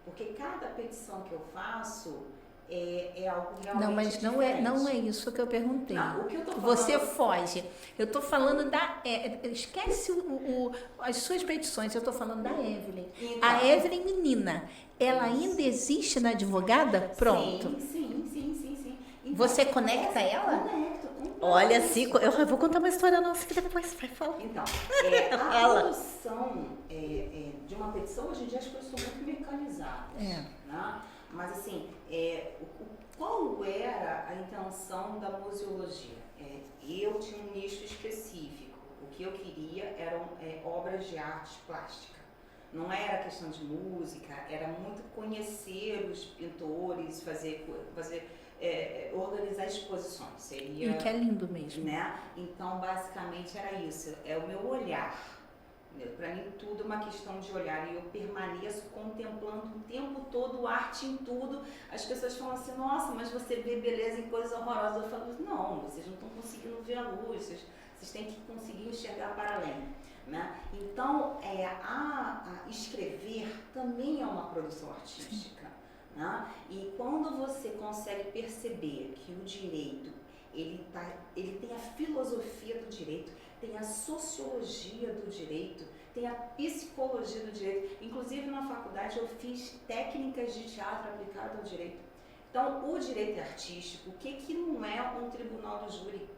Porque cada petição que eu faço é algo realmente não, mas diferente. Não é isso que eu perguntei. Não, o que eu tô falando... Você foge. Eu estou falando esquece as suas petições, eu estou falando da Evelyn. Então, a Evelyn menina, ela ainda existe na advogada? Pronto. Sim. Então, você conecta ela? Conecto. Olha, Cico, eu vou contar uma história nossa que depois vai falar. Então, a produção de uma petição, hoje em dia as coisas são muito mecanizadas. Né? Mas assim, qual era a intenção da museologia? Eu tinha um nicho específico. O que eu queria eram obras de arte plástica. Não era questão de música, era muito conhecer os pintores, organizar exposições. Seria, e que é lindo mesmo. Né? Então, basicamente, era isso. É o meu olhar. Para mim, tudo é uma questão de olhar. E eu permaneço contemplando o tempo todo, arte em tudo. As pessoas falam assim, nossa, mas você vê beleza em coisas horrorosas. Eu falo, não, vocês não estão conseguindo ver a luz. Vocês têm que conseguir enxergar para além. Né? Então, escrever também é uma produção artística. Né? E quando você consegue perceber que o direito, ele tem a filosofia do direito, tem a sociologia do direito, tem a psicologia do direito. Inclusive, na faculdade, eu fiz técnicas de teatro aplicado ao direito. Então, o direito é artístico. O que não é um tribunal do júri?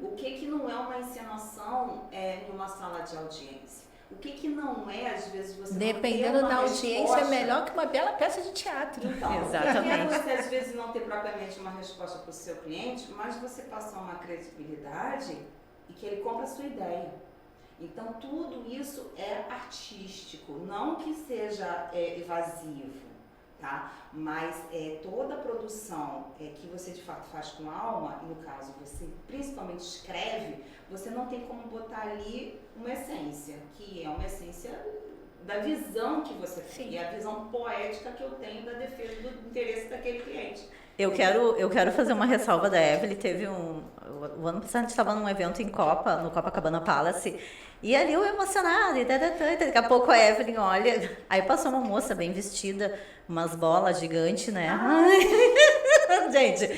O que não é uma encenação em uma sala de audiência? O que não é, às vezes, você dependendo não ter uma da audiência, resposta. É melhor que uma bela peça de teatro. Então, exatamente. Você, às vezes, não ter propriamente uma resposta para o seu cliente, mas você passar uma credibilidade e que ele compra a sua ideia. Então, tudo isso é artístico, não que seja evasivo, tá? Mas toda a produção que você, de fato, faz com alma, e no caso, você principalmente escreve, você não tem como botar ali uma essência, que é uma essência da visão que você tem, e a visão poética que eu tenho da defesa do interesse daquele cliente. Eu quero fazer uma ressalva da Evelyn. Teve o ano passado a gente estava num evento em no Copacabana Palace, e ali eu emocionada, e daqui a pouco a Evelyn olha, aí passou uma moça bem vestida, umas bolas gigantes, né? Gente,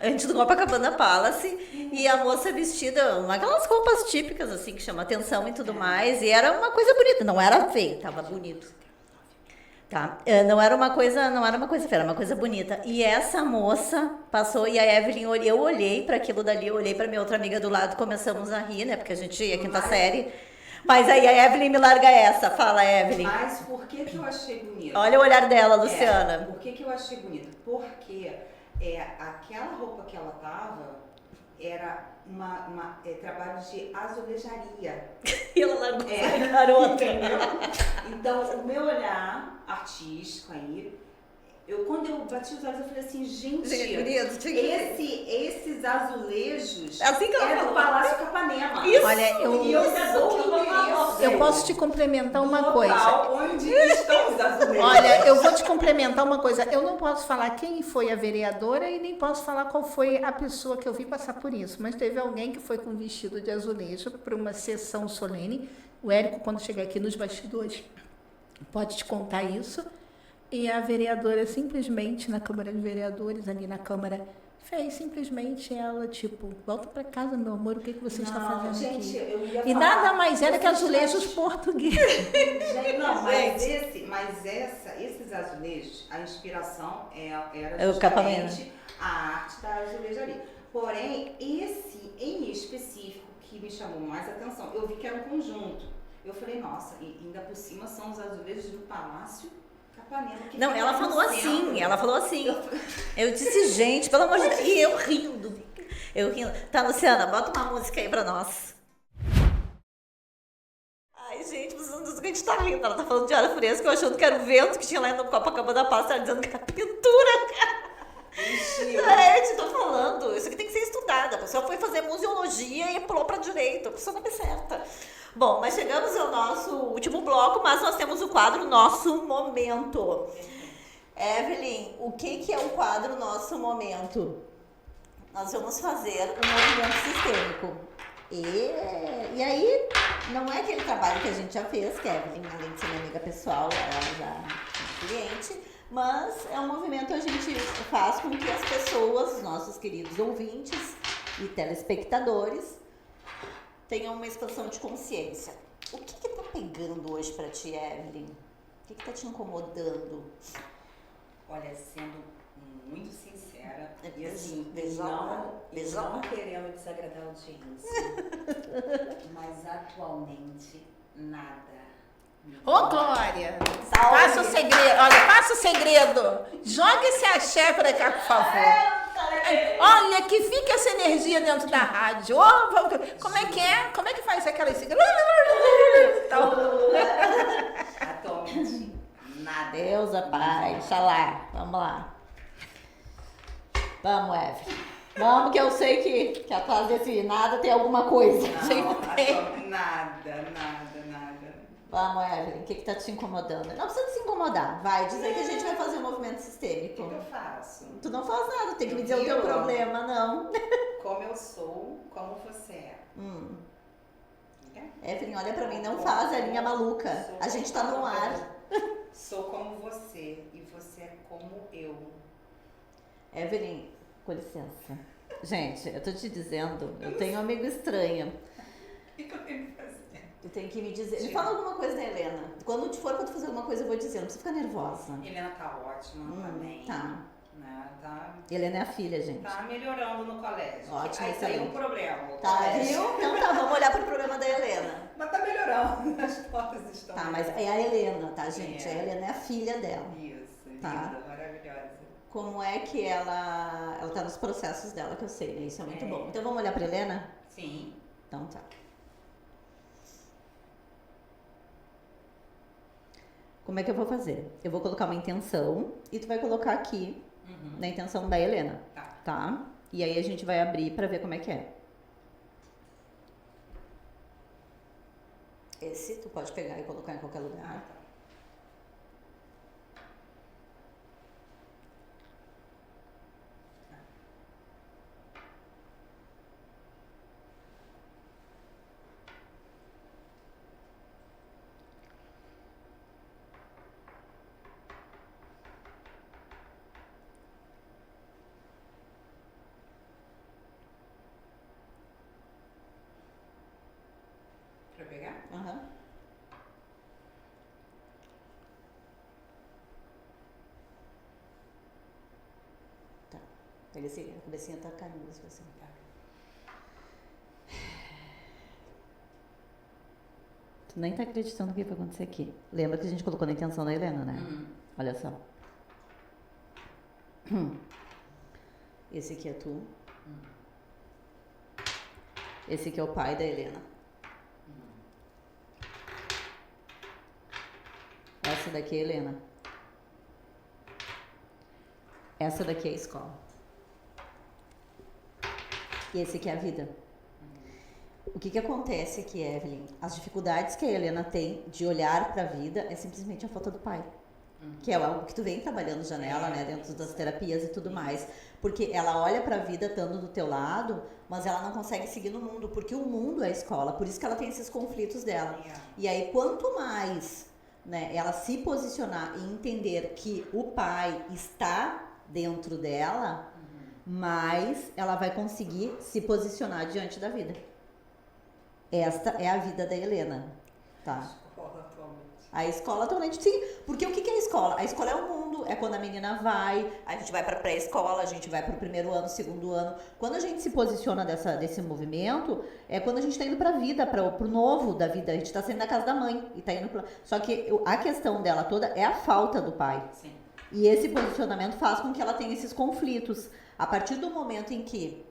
antes do Copacabana Palace, e a moça vestida, aquelas roupas típicas, assim, que chama atenção e tudo mais, e era uma coisa bonita, não era feio, tava bonito. Tá? Não era uma coisa feia, era uma coisa bonita. E essa moça passou, e a Evelyn, eu olhei para aquilo dali, eu olhei para minha outra amiga do lado, começamos a rir, né? Porque a gente ia quinta série. Mas aí a Evelyn me larga essa. Fala, Evelyn. Mas por que eu achei bonito? Olha o olhar dela, Luciana. Por que eu achei bonito? Porque aquela roupa que ela tava era trabalho de azulejaria. E ela largou a garota. Então, o meu olhar artístico aí, quando eu bati os olhos, eu falei assim, gente, esses azulejos assim que ela do Palácio Capanema. Isso. Olha, eu posso te complementar uma coisa. Onde estão os azulejos? Olha, eu vou te complementar uma coisa. Eu não posso falar quem foi a vereadora e nem posso falar qual foi a pessoa que eu vi passar por isso. Mas teve alguém que foi com vestido de azulejo para uma sessão solene. O Érico, quando chegar aqui nos bastidores, pode te contar isso. E a vereadora simplesmente, na Câmara de Vereadores, ali na Câmara, fez simplesmente ela, tipo, volta para casa, meu amor, o que você está fazendo gente, aqui? Eu ia e falar, nada mais era que azulejos portugueses. Gente, não, esses azulejos, a inspiração era justamente a arte da azulejaria. Porém, esse em específico que me chamou mais atenção, eu vi que era um conjunto. Eu falei, nossa, e ainda por cima são os azulejos do Palácio Capanema. Que Não, fica ela no falou centro. assim, ela falou assim. Eu disse, gente, pelo amor de Deus, e eu rindo. Tá, Luciana, bota uma música aí pra nós. Ai, gente, vocês não dizem que a gente tá rindo. Ela tá falando de hora fresca, eu achando que era o vento que tinha lá no Copacabana da Paz, tá dizendo que era pintura, cara. Gente, tô falando, isso aqui tem que ser estudado. A pessoa foi fazer museologia e pulou pra direito, a pessoa não é certa. Bom, mas chegamos ao nosso último bloco, mas nós temos o quadro Nosso Momento. Evelyn, o que é o quadro Nosso Momento? Nós vamos fazer um movimento sistêmico. E aí, não é aquele trabalho que a gente já fez, que a Evelyn, além de ser minha amiga pessoal, ela já é cliente, mas é um movimento que a gente faz com que as pessoas, os nossos queridos ouvintes e telespectadores, tenham uma expansão de consciência. O que tá pegando hoje pra ti, Evelyn? O que tá te incomodando? Olha, sendo muito sincera, e Veja assim, lá. não querendo desagradar a audiência, mas atualmente nada. Ô, Glória, Saúde. passa o segredo. Olha, passa o segredo. Joga esse axé pra cá, por favor. Olha, que fica essa energia dentro da rádio. Como é que é? Como é que faz aquela... Atualmente, nada. Deus, a paz, Xalá. Vamos lá. Vamos, Evelyn. Vamos, que eu sei que atrás desse nada tem alguma coisa. Não, nada. Vamos, Evelyn, o que tá te incomodando? Não precisa se incomodar. Vai dizer que a gente vai fazer um movimento O sistêmico. que eu faço? Tu não faz nada, tem que me dizer o teu problema, não. Como eu sou, como você é. Evelyn, olha pra mim, não faz a linha maluca. A gente tá no ar. Sou como você e você é como eu. Evelyn, com licença. Gente, eu tô te dizendo, eu tenho um amigo estranho. O que eu tenho que fazer? Tu tem que me dizer. Me fala alguma coisa da Helena. Quando for pra tu fazer alguma coisa, eu vou dizer. Não precisa ficar nervosa. Helena tá ótima também. Tá. Né? Tá Helena é a filha, gente. Tá melhorando no colégio. Ótimo, Aí saiu um excelente. problema. o Tá, colégio. viu? Então tá, vamos olhar pro problema da Helena. Mas tá melhorando. As portas estão Tá, mas melhorando. é a Helena, tá, gente? É. A Helena é a filha dela. Isso, Tá. linda, maravilhosa. Como é que ela tá nos processos dela, que eu sei, né? Isso é muito bom. Então vamos olhar pra Helena? Sim. Então tá. Como é que eu vou fazer? Eu vou colocar uma intenção e tu vai colocar aqui na intenção da Helena, tá? E aí a gente vai abrir pra ver como é que é. Esse tu pode pegar e colocar em qualquer lugar. Pra pegar? Aham. Tá. Pega esse, a cabecinha tá caindo, se você não tá. Tu nem tá acreditando no que vai acontecer aqui. Lembra que a gente colocou na intenção da Helena, né? Olha só. Esse aqui é tu. Esse aqui é o pai da Helena. Essa daqui é a Helena. Essa daqui é a escola. E esse aqui é a vida. O que acontece aqui, Evelyn? As dificuldades que a Helena tem de olhar para a vida é simplesmente a falta do pai. Que é algo que tu vem trabalhando já nela, né? Dentro das terapias e tudo mais. Porque ela olha para a vida estando do teu lado, mas ela não consegue seguir no mundo. Porque o mundo é a escola. Por isso que ela tem esses conflitos dela. E aí, quanto mais, né, ela se posicionar e entender que o pai está dentro dela, mais ela vai conseguir se posicionar diante da vida. Esta é a vida da Helena, tá? Escola atualmente. A escola atualmente, sim. Porque o que é a escola? A escola é o mundo, é quando a menina vai, a gente vai pra pré-escola, a gente vai pro primeiro ano, segundo ano. Quando a gente se posiciona desse movimento, é quando a gente tá indo pra vida, pro novo da vida. A gente tá saindo da casa da mãe e tá indo pra... Só que a questão dela toda é a falta do pai. Sim. E esse posicionamento faz com que ela tenha esses conflitos. A partir do momento em que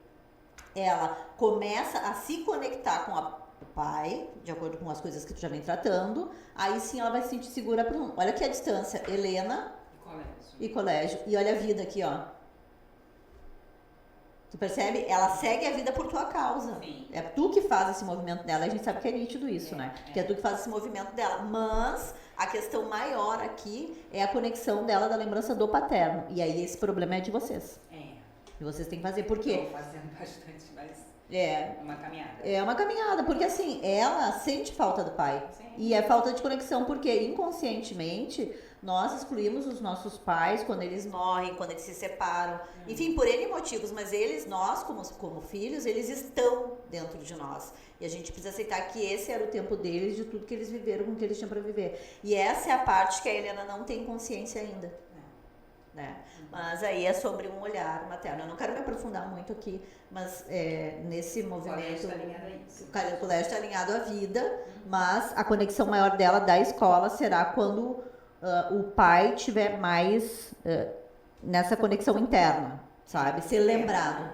ela começa a se conectar com o pai, de acordo com as coisas que tu já vem tratando, aí sim ela vai se sentir segura. Olha aqui a distância, Helena e colégio. E olha a vida aqui, ó. Tu percebe? Ela segue a vida por tua causa. Sim. É tu que faz esse movimento dela. A gente sabe que é nítido isso, né? Que é tu que faz esse movimento dela. Mas a questão maior aqui é a conexão dela da lembrança do paterno. E aí esse problema é de vocês. E vocês têm que fazer. Por quê? Estou fazendo bastante, mas é uma caminhada. É uma caminhada. Porque assim, ela sente falta do pai. Sim. E é falta de conexão. Porque inconscientemente nós excluímos os nossos pais quando eles morrem, quando eles se separam. Enfim, por N motivos. Mas nós como filhos, eles estão dentro de nós. E a gente precisa aceitar que esse era o tempo deles, de tudo que eles viveram, com o que eles tinham para viver. E essa é a parte que a Helena não tem consciência ainda. Né? Mas aí é sobre um olhar materno. Eu não quero me aprofundar muito aqui, mas nesse movimento... O colégio está alinhado à vida, mas a conexão maior dela da escola será quando o pai tiver mais nessa conexão interna, sabe? Ser lembrado.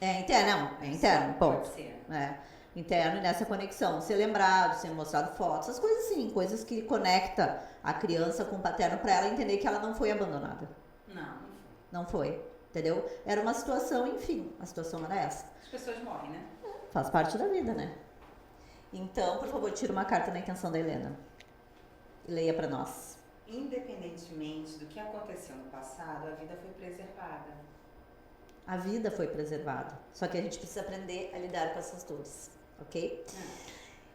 É interno, ponto. Interno e nessa conexão, ser lembrado, ser mostrado fotos, essas coisas assim, coisas que conecta a criança com o paterno para ela entender que ela não foi abandonada. Não foi, entendeu? Era uma situação, enfim, a situação era essa. As pessoas morrem, né? Faz parte da vida, né? Então, por favor, tira uma carta na intenção da Helena e leia para nós. Independentemente do que aconteceu no passado, a vida foi preservada. A vida foi preservada, só que a gente precisa aprender a lidar com essas dores. Ok?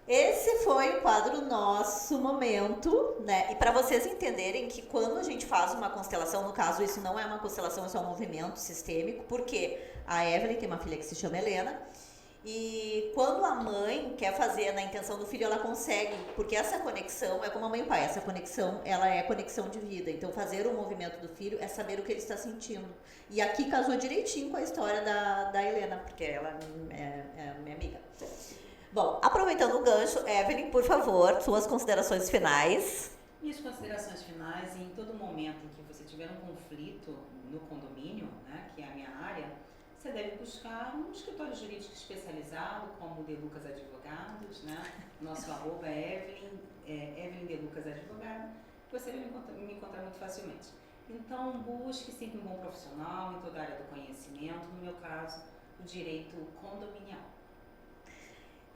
Esse foi o quadro Nosso Momento, né? E para vocês entenderem que quando a gente faz uma constelação, no caso isso não é uma constelação, é só um movimento sistêmico, porque a Evelyn tem uma filha que se chama Helena, e quando a mãe quer fazer na intenção do filho, ela consegue, porque essa conexão é como a mãe e o pai, essa conexão, ela é conexão de vida. Então fazer o movimento do filho é saber o que ele está sentindo. E aqui casou direitinho com a história da Helena, porque ela é minha amiga. Bom, aproveitando o gancho, Evelyn, por favor, suas considerações finais. Minhas considerações finais, em todo momento em que você tiver um conflito no condomínio, né, que é a minha área, você deve buscar um escritório jurídico especializado, como De Lucas Advogados, né? Nosso @ é Evelyn De Lucas Advogado, você vai me encontrar muito facilmente. Então, busque sempre um bom profissional em toda a área do conhecimento, no meu caso, o direito condominial.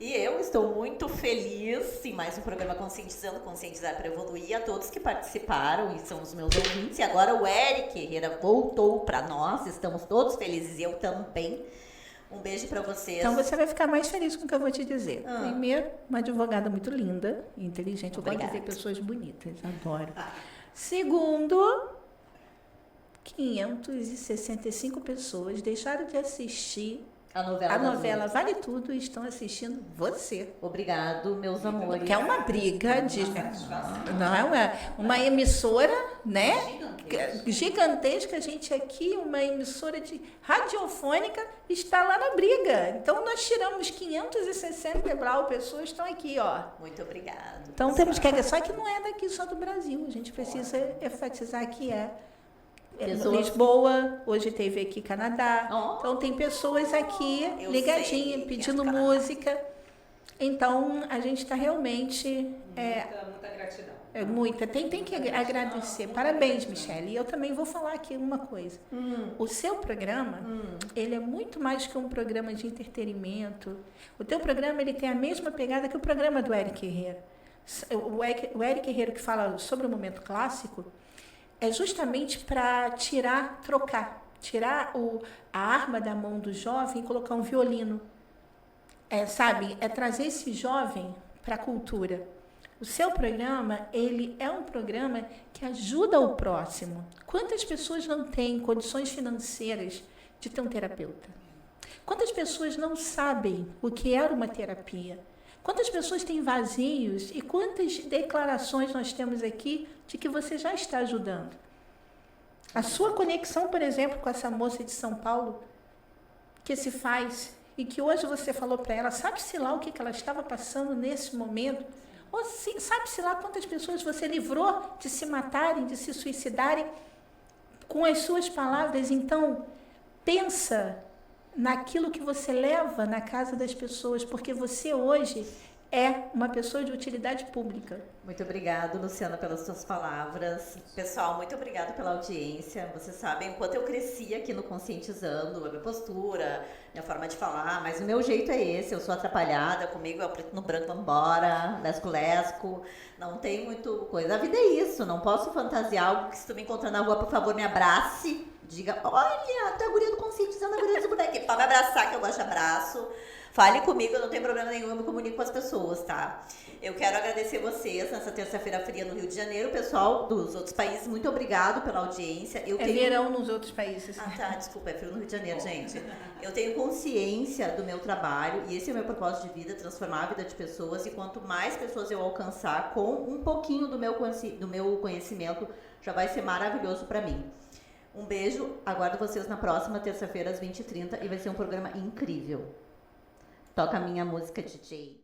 E eu estou muito feliz em mais um programa Conscientizar para Evoluir, a todos que participaram e são os meus ouvintes. E agora o Eric Herrera voltou para nós, estamos todos felizes e eu também. Um beijo para vocês. Então você vai ficar mais feliz com o que eu vou te dizer. Primeiro, uma advogada muito linda e inteligente. Obrigada. Eu gosto de ver pessoas bonitas, adoro. Segundo, 565 pessoas deixaram de assistir a novela Vale Tudo e estão assistindo você. Obrigado, meus amores. Que é uma briga de... Não, é uma emissora, né? Gigantesca. A gente aqui, uma emissora de radiofônica, está lá na briga. Então, nós tiramos 560 pessoas estão aqui, ó. Muito obrigada. Então, temos que... Só que não é daqui só do Brasil. A gente precisa enfatizar que Lisboa, hoje teve aqui Canadá. Então tem pessoas aqui ligadinhas, pedindo música. Então a gente está realmente... Muita gratidão. Muita. Tem que agradecer. Parabéns, Michele. E eu também vou falar aqui uma coisa. O seu programa, ele é muito mais que um programa de entretenimento. O teu programa, ele tem a mesma pegada que o programa do Eric Herrera. O Eric Herrera, que fala sobre o momento clássico, é justamente para trocar a arma da mão do jovem e colocar um violino. É trazer esse jovem para a cultura. O seu programa, ele é um programa que ajuda o próximo. Quantas pessoas não têm condições financeiras de ter um terapeuta? Quantas pessoas não sabem o que era uma terapia? Quantas pessoas têm vazios e quantas declarações nós temos aqui de que você já está ajudando? A sua conexão, por exemplo, com essa moça de São Paulo, que se faz, e que hoje você falou para ela, sabe-se lá o que ela estava passando nesse momento? Ou sabe-se lá quantas pessoas você livrou de se matarem, de se suicidarem com as suas palavras? Então, pensa naquilo que você leva na casa das pessoas, porque você hoje é uma pessoa de utilidade pública. Muito obrigada, Luciana, pelas suas palavras. Pessoal, muito obrigada pela audiência. Vocês sabem o quanto eu cresci aqui no Conscientizando, a minha postura, minha forma de falar, mas o meu jeito é esse, eu sou atrapalhada, comigo é o preto no branco, vambora, lesco, não tem muito coisa. A vida é isso, não posso fantasiar algo que se tu me encontrar na rua, por favor, me abrace, diga, olha, tu é a guria do Conscientizando, a guria dos bonequinhos, pode me abraçar que eu gosto de abraço. Fale comigo, eu não tenho problema nenhum, eu me comunico com as pessoas, tá? Eu quero agradecer vocês nessa terça-feira fria no Rio de Janeiro, pessoal dos outros países, muito obrigado pela audiência. Verão nos outros países. Ah, tá, desculpa, é frio no Rio de Janeiro, gente. Eu tenho consciência do meu trabalho e esse é o meu propósito de vida, transformar a vida de pessoas, e quanto mais pessoas eu alcançar com um pouquinho do meu conhecimento, já vai ser maravilhoso pra mim. Um beijo, aguardo vocês na próxima terça-feira às 20h30 e vai ser um programa incrível. Toca a minha música, DJ.